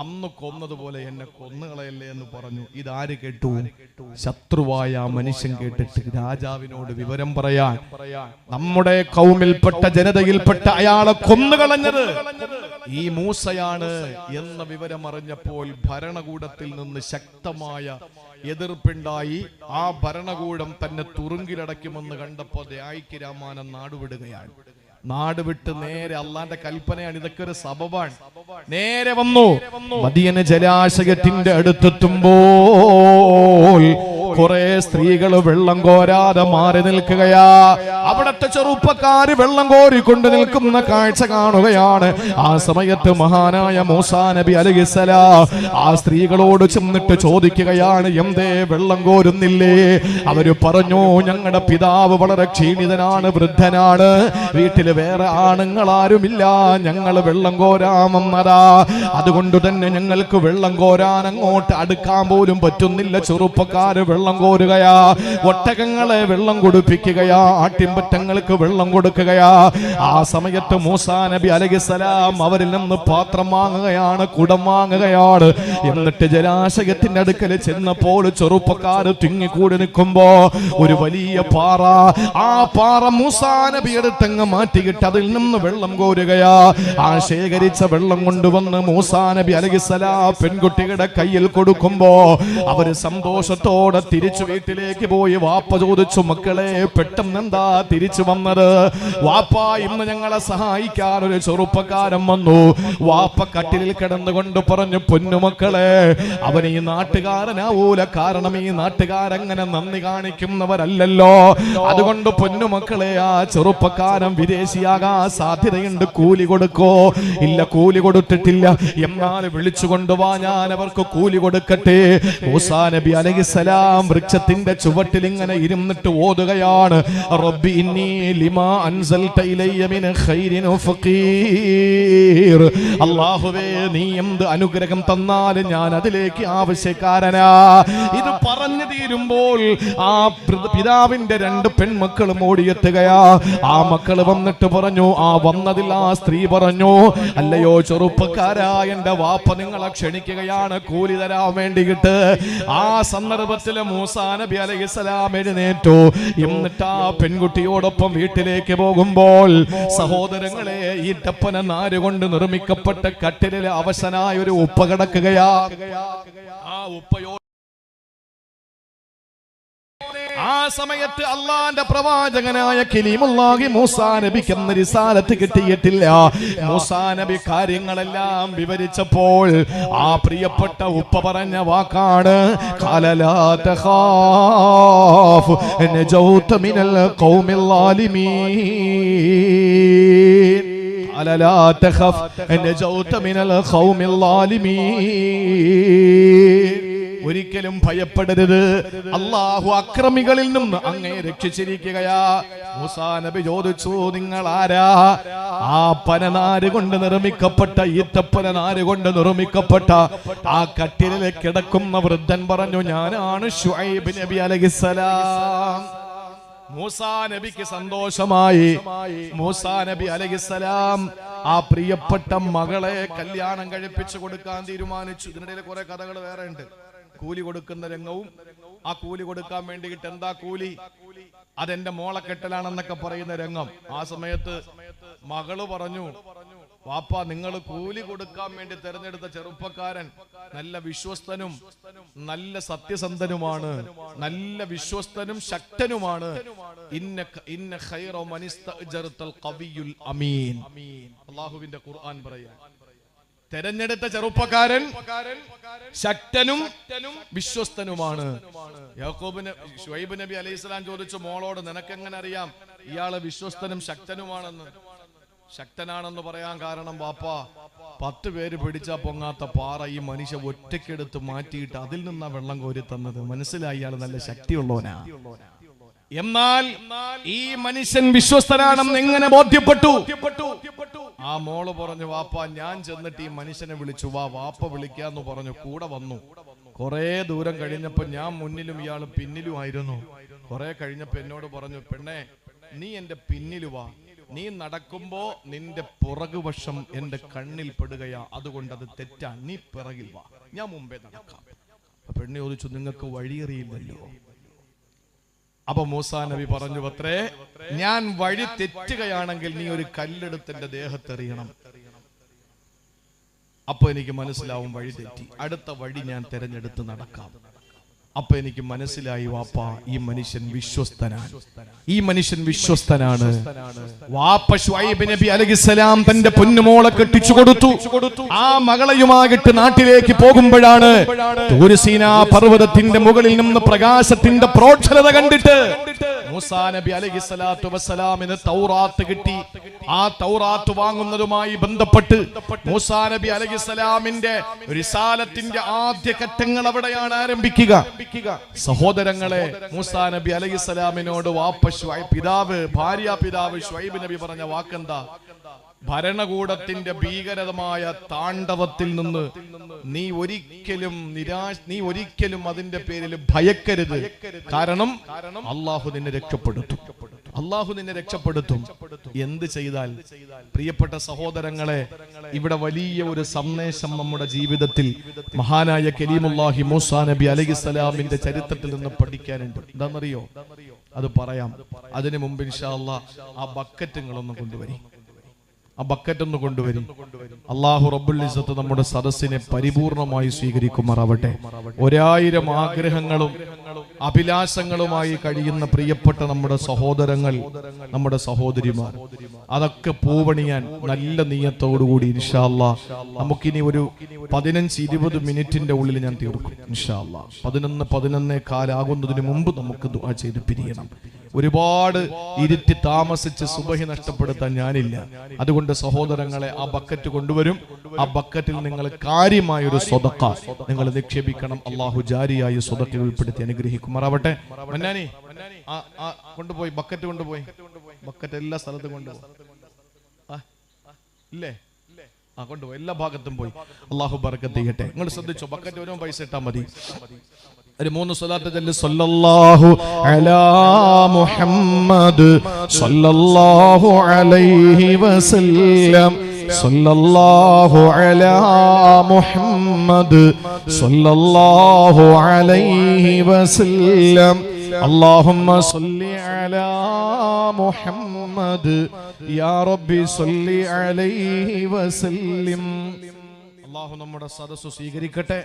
Speaker 1: അന്ന് കൊന്നതുപോലെ എന്നെ കൊന്നുകളയല്ലേ എന്ന് പറഞ്ഞു. ഇതാര് കേട്ടു? ശത്രുവായ ആ മനുഷ്യൻ കേട്ടിട്ട് രാജാവിനോട് വിവരം പറയാൻ, നമ്മുടെ കൗമിൽപ്പെട്ട ജനതയിൽപ്പെട്ട അയാളെ കൊന്നുകളഞ്ഞത് ഈ മൂസയാണ് എന്ന വിവരം അറിഞ്ഞപ്പോൾ ഭരണകൂടത്തിൽ നിന്ന് ശക്തമായ എതിർപ്പുണ്ടായി. ആ ഭരണകൂടം തന്നെ തുറുങ്കിലടയ്ക്കുമെന്ന് കണ്ടപ്പോ ദയായിക്ക് രാമാനം നാടുവിടുകയാണ്. നാട് വിട്ട് നേരെ, അള്ളാന്റെ കൽപ്പനയാണ്, ഇതൊക്കെ ഒരു സബബാണ്, നേരെ വന്നു മദീന ജലാശയത്തിന്റെ അടുത്തെത്തുമ്പോൾ കുറെ സ്ത്രീകൾ വെള്ളം കോരാതെ മാറി നിൽക്കുകയാ. അവിടത്തെ ചെറുപ്പക്കാര് വെള്ളം കോരിക്കൊണ്ട് നിൽക്കുന്ന കാഴ്ച കാണുകയാണ്. ആ സമയത്ത് മഹാനായ മൂസാ നബി അലൈഹിസ്സലാം ആ സ്ത്രീകളോട് ചെന്നിട്ട് ചോദിക്കുകയാണ്, എന്തേ വെള്ളം കോരുന്നില്ലേ? അവര് പറഞ്ഞു, ഞങ്ങളുടെ പിതാവ് വളരെ ക്ഷീണിതനാണ്, വൃദ്ധനാണ്, വീട്ടില് വേറെ ആണുങ്ങളാരുമില്ല, ഞങ്ങൾ വെള്ളം കോരാമെന്നതാ. അതുകൊണ്ട് തന്നെ ഞങ്ങൾക്ക് വെള്ളം കോരാൻ അങ്ങോട്ട് അടുക്കാൻ പോലും പറ്റുന്നില്ല. ചെറുപ്പക്കാര് വെള്ളം കോരുകയാ, ഒട്ടകങ്ങളെ വെള്ളം കുടിപ്പിക്കുകയാ, ആട്ടിൻപറ്റങ്ങൾക്ക് വെള്ളം കൊടുക്കുകയാ. ആ സമയത്ത് മൂസാ നബി അലൈഹിസ്സലാം അവരിൽ നിന്ന് പാത്രം വാങ്ങുകയാണ്, കുടം വാങ്ങുകയാണ്. എന്നിട്ട് ജലാശയത്തിന്റെ അടുക്കൽ ചെന്നപ്പോൾ ചെറുപ്പക്കാര് തിങ്ങിക്കൂടി നിൽക്കുമ്പോ ഒരു വലിയ പാറ, ആ പാറ മൂസാ നബി എടുത്തങ്ങ് മാറ്റിയിട്ട് അതിൽ നിന്ന് വെള്ളം കോരുകയാ. ആ ശേഖരിച്ച വെള്ളം കൊണ്ടുവന്ന് മൂസാ നബി അലൈഹിസ്സലാം പെൺകുട്ടികളുടെ കയ്യിൽ കൊടുക്കുമ്പോ അവര് സന്തോഷത്തോടെ തിരിച്ചു വീട്ടിലേക്ക് പോയി. വാപ്പ ചോദിച്ചു, മക്കളെ പെട്ടെന്ന് എന്താ തിരിച്ചു വന്നത്? വാപ്പ, ഇന്ന് ഞങ്ങളെ സഹായിക്കാൻ ഒരു ചെറുപ്പക്കാരൻ വന്നു. വാപ്പ കട്ടിലിൽ കിടന്നുകൊണ്ട് പറഞ്ഞു, പൊന്നുമക്കളെ, അവൻ ഈ നാട്ടുകാരനാവൂല, കാരണം ഈ നാട്ടുകാരങ്ങനെ നന്ദി കാണിക്കുന്നവരല്ലല്ലോ. അതുകൊണ്ട് പൊന്നുമക്കളെ, ആ ചെറുപ്പക്കാരൻ വിദേശിയാകാൻ സാധ്യതയുണ്ട്, കൂലി കൊടുക്കോ? ഇല്ല, കൂലി കൊടുത്തിട്ടില്ല, എന്നാൽ വിളിച്ചു കൊണ്ടുവാ, ഞാൻ അവർക്ക് കൂലി കൊടുക്കട്ടെ. മൂസാ നബി അലൈഹിസ്സലാം വൃക്ഷത്തിന്റെ ചുവട്ടിൽ ഇങ്ങനെ ഇരുന്നിട്ട് ഓതുകയാണ്, റബ്ബി ഇന്നി ലിമാ അൻസൽത ഇലയ്യ മിൻ ഖൈരിൻ ഫഖീർ. അല്ലാഹുവേ, നീ എന്ത് അനുഗ്രഹം തന്നാലും ഞാൻ അതിലേക്ക് ആവശ്യക്കാരനാ. ഇത് പറഞ്ഞു തീരുമ്പോൾ ആ പിതാവിന്റെ രണ്ട് പെൺമക്കളും ഓടിയെത്തുകയാ. ആ മക്കൾ വന്നിട്ട് പറഞ്ഞു, ആ വന്നതിൽ ആ സ്ത്രീ പറഞ്ഞു, അല്ലയോ ചെറുപ്പക്കാരാ, എന്റെ വാപ്പ നിങ്ങളെ ക്ഷണിക്കുകയാണ് കൂലി തരാൻ വേണ്ടിയിട്ട്. ആ സന്ദർഭത്തിൽ മൂസാ നബി അലൈഹിസ്സലാം എഴുന്നേറ്റു. എന്നിട്ട് ആ പെൺകുട്ടിയോടൊപ്പം വീട്ടിലേക്ക് പോകുമ്പോൾ, സഹോദരങ്ങളെ, ഈ ഈത്തപ്പന നാരുകൊണ്ട് നിർമ്മിക്കപ്പെട്ട കട്ടിലിലെ അവശനായ ഒരു ഉപ്പ കിടക്കുകയാ. ആ ഉപ്പയോ ആ സമയത്ത് അള്ളാന്റെ പ്രവാചകനായ കലീമുല്ലാഹി മൂസാ നബിക്ക് അന്ന് റിസാലത്ത് കിട്ടിയിട്ടില്ല. മൂസാ നബി കാര്യങ്ങളെല്ലാം വിവരിച്ചപ്പോൾ ആ പ്രിയപ്പെട്ട ഉപ്പ പറഞ്ഞ വാക്കാണ്, ഖാലലാ തഖാഫ് നജൗത മിനൽ ഖൗമിൽ ളാലിമീൻ. ഖാലലാ തഖഫ് നജൗത മിനൽ ഖൗമിൽ ളാലിമീൻ. ഒരിക്കലും ഭയപ്പെടരുത്, അല്ലാഹു അക്രമികളിൽ നിന്ന് അങ്ങേ രക്ഷിച്ചിരിക്കുകയാ. മൂസാ നബി ചോദിച്ചു, നിങ്ങൾ ആരാ? ആ പനനാര് കൊണ്ട് നിർമ്മിക്കപ്പെട്ട, ഈത്തപ്പന നാര് കൊണ്ട് നിർമ്മിക്കപ്പെട്ട ആ കട്ടിലിൽ കിടക്കുന്ന വൃദ്ധൻ പറഞ്ഞു, ഞാനാണ് ശുഐബ് നബി അലൈഹിസ്സലാം. മൂസാ നബിക്ക് സന്തോഷമായി. മൂസാ നബി അലൈഹിസ്സലാം ആ പ്രിയപ്പെട്ട മകളെ കല്യാണം കഴിപ്പിച്ചു കൊടുക്കാൻ തീരുമാനിച്ചു. ഇതിനിടയിൽ കുറെ കഥകൾ വേറെ ഉണ്ട്. കൂലി കൊടുക്കുന്ന രംഗവും, ആ കൂലി കൊടുക്കാൻ വേണ്ടിയിട്ട് എന്താ കൂലി, അതെന്റെ മോളെ കെട്ടലാണെന്നൊക്കെ പറയുന്ന രംഗം. ആ സമയത്ത് മകള് പറഞ്ഞു, വാപ്പ, നിങ്ങൾ കൂലി കൊടുക്കാൻ വേണ്ടി തെരഞ്ഞെടുത്ത ചെറുപ്പക്കാരൻ നല്ല വിശ്വസ്തനും നല്ല സത്യസന്ധനുമാണ്, നല്ല വിശ്വസ്തനും ശക്തനുമാണ്. ഇന്ന ഖൈറ മൻ ഇസ്തഅജർതൽ ഖവിയുൽ അമീൻ. അല്ലാഹുവിന്റെ ഖുർആൻ പറയാ, തെരഞ്ഞെടുത്ത ചെറുപ്പക്കാരൻ ശക്തനും വിശ്വസ്തനുമാണ്. ശുഐബ് നബി അലൈഹിസ്സലാം ചോദിച്ചു, മോളോട് നിനക്കെങ്ങനെ അറിയാം ഇയാള് വിശ്വസ്തനും ശക്തനുമാണെന്ന്? ശക്തനാണെന്ന് പറയാൻ കാരണം, വാപ്പ, 10 പേര് പിടിച്ചാ പൊങ്ങാത്ത പാറ ഈ മനുഷ്യ ഒറ്റയ്ക്കെടുത്ത് മാറ്റിയിട്ട് അതിൽ നിന്നാ വെള്ളം കോരി തന്നത്. മനസ്സിലായി, ഇയാൾ നല്ല ശക്തിയുള്ളവനാ. എന്നാൽ ഈ മനുഷ്യൻ വിശ്വസ്തനാണെന്ന് എങ്ങനെ ബോധ്യപ്പെട്ടു? ആ മോള് പറഞ്ഞു, വാപ്പ, ഞാൻ ചെന്നിട്ട് ഈ മനുഷ്യനെ വിളിച്ചു, വാപ്പ വിളിക്കാന്ന് പറഞ്ഞു. കൂടെ വന്നു. കുറെ ദൂരം കഴിഞ്ഞപ്പോ ഞാൻ മുന്നിലും ഇയാൾ പിന്നിലും ആയിരുന്നു. കുറെ കഴിഞ്ഞപ്പോ എന്നോട് പറഞ്ഞു, പെണ്ണെ, നീ എന്റെ പിന്നിൽ വാ, നീ നടക്കുമ്പോ നിന്റെ പുറകുവശം എന്റെ കണ്ണിൽ പെടുകയാ, അതുകൊണ്ട് അത് തെറ്റാ, നീ പിറകിൽ വാ, ഞാൻ മുമ്പേ നടക്കാം. പെണ്ണ് ചോദിച്ചു, നിങ്ങൾക്ക് വഴിയറിയില്ലല്ലോ? അപ്പൊ മൂസാ നബി പറഞ്ഞു, അത്രേ, ഞാൻ വഴി തെറ്റുകയാണെങ്കിൽ നീ ഒരു കല്ലെടുത്ത് എന്റെ ദേഹത്തെറിയണം, അപ്പൊ എനിക്ക് മനസ്സിലാവും വഴി തെറ്റി, അടുത്ത വഴി ഞാൻ തെരഞ്ഞെടുത്ത് നടക്കാം. അപ്പൊ എനിക്ക് മനസ്സിലായി വാപ്പ ഈ മനുഷ്യൻ വിശ്വസ്തനാണ്. വാപ്പ ശുഐബ് നബി അലൈഹിസ്സലാം തന്റെ പൊന്നുമോളെ കെട്ടിച്ചു കൊടുത്തു. ആ മകളയുമായിട്ട് നാട്ടിലേക്ക് പോകുമ്പോഴാണ് തൂർ സീനാ പർവ്വതത്തിന്റെ മുകളിൽ നിന്ന് പ്രകാശത്തിന്റെ പ്രോജ്വലത കണ്ടിട്ട് മൂസാ നബി അലൈഹിസ്സലാത്തു വസ്സലാമിന് തൗറാത്ത് കിട്ടി. ആ തൗറാത്ത് വാങ്ങുന്നതുമായി ബന്ധപ്പെട്ട് മൂസാ നബി അലൈഹിസ്സലാമിന്റെ റിസാലത്തിന്റെ ആദ്യ ഘട്ടങ്ങൾ അവിടെയാണ് ആരംഭിക്കുക. സഹോദരങ്ങളെ, മൂസാ നബി അലൈഹിസ്സലാമിനോട് ഭാര്യാപിതാവ് ശുഐബ് നബി പറഞ്ഞ വാക്കെന്താ? ഭരണകൂടത്തിന്റെ ഭീകരമായ താണ്ഡവത്തിൽ നിന്ന് നീ ഒരിക്കലും അതിന്റെ പേരിൽ ഭയക്കരുത്. കാരണം അള്ളാഹു നിന്നെ രക്ഷപ്പെടുത്തും. എന്ത് ചെയ്താൽ? പ്രിയപ്പെട്ട സഹോദരങ്ങളെ, ഇവിടെ വലിയ ഒരു സന്ദേശം നമ്മുടെ ജീവിതത്തിൽ മഹാനായ കലീമുല്ലാഹി മൂസാ നബി അലൈഹിസ്സലാമിന്റെ ചരിത്രത്തിൽ നിന്ന് പഠിക്കാനുണ്ട്. എന്താണെന്നറിയോ? അത് പറയാം. അതിനു മുമ്പ് ഇൻഷാ അല്ലാഹ് ആ ബക്കറ്റുകളൊന്ന് കൊണ്ടുവരും. അല്ലാഹു റബ്ബുൽ ഇസ്സത്ത് നമ്മുടെ സദസ്സിനെ പരിപൂർണമായി സ്വീകരിക്കുമാറാവട്ടെ. 1000 ആഗ്രഹങ്ങളും അഭിലാഷങ്ങളുമായി കഴിയുന്ന പ്രിയപ്പെട്ട നമ്മുടെ സഹോദരങ്ങൾ, നമ്മുടെ സഹോദരിമാർ, അതൊക്കെ പൂവണിയാൻ നല്ല നിയ്യത്തോടുകൂടി ഇൻഷാ അല്ലാഹ് നമുക്കിനി ഒരു 15-20 മിനിറ്റിന്റെ ഉള്ളിൽ ഞാൻ തീർക്കും ഇൻഷാ അല്ലാഹ്. 11-11:15 മുമ്പ് നമുക്ക് ദുആ ചെയ്ത് പിരിയണം. ഒരുപാട് ഇരുട്ടി താമസിച്ച് സുബഹി നഷ്ടപ്പെടുത്താൻ ഞാനില്ല. അതുകൊണ്ട് സഹോദരങ്ങളെ, ആ ബക്കറ്റ് കൊണ്ടുവരും. ആ ബക്കറ്റിൽ നിങ്ങൾ കാര്യമായൊരു സ്വതക്ക നിങ്ങൾ നിക്ഷേപിക്കണം. അള്ളാഹു ജാരിയായ സ്വതക്ക ഉൾപ്പെടുത്തി അനുഗ്രഹിക്കുമാറാവട്ടെ. മന്നാനി കൊണ്ടുപോയി, ബക്കറ്റ് കൊണ്ടുപോയി. ബക്കറ്റ് എല്ലാ സ്ഥലത്തും കൊണ്ടുപോയി ഇല്ലേ? കൊണ്ടുപോയി, എല്ലാ ഭാഗത്തും പോയി. അള്ളാഹു ബർക്കത്ത് ചെയ്യട്ടെ. നിങ്ങൾ ശ്രദ്ധിച്ചോ, ബക്കറ്റ് വരുമ്പോൾ പൈസ ഇട്ടാൽ മതി. ഒരു 3 സ്വലാത്ത് ചൊല്ലി. സല്ലല്ലാഹു അലാ മുഹമ്മദ് സല്ലല്ലാഹു അലൈഹി വസല്ലം. സല്ലല്ലാഹു അലാ മുഹമ്മദ് സല്ലല്ലാഹു അലൈഹി വസല്ലം. اللهم صل على محمد يا ربي صل عليه وسلم. അല്ലാഹു നമ്മുടെ സദസ്സ് സ്വീകരിക്കട്ടെ.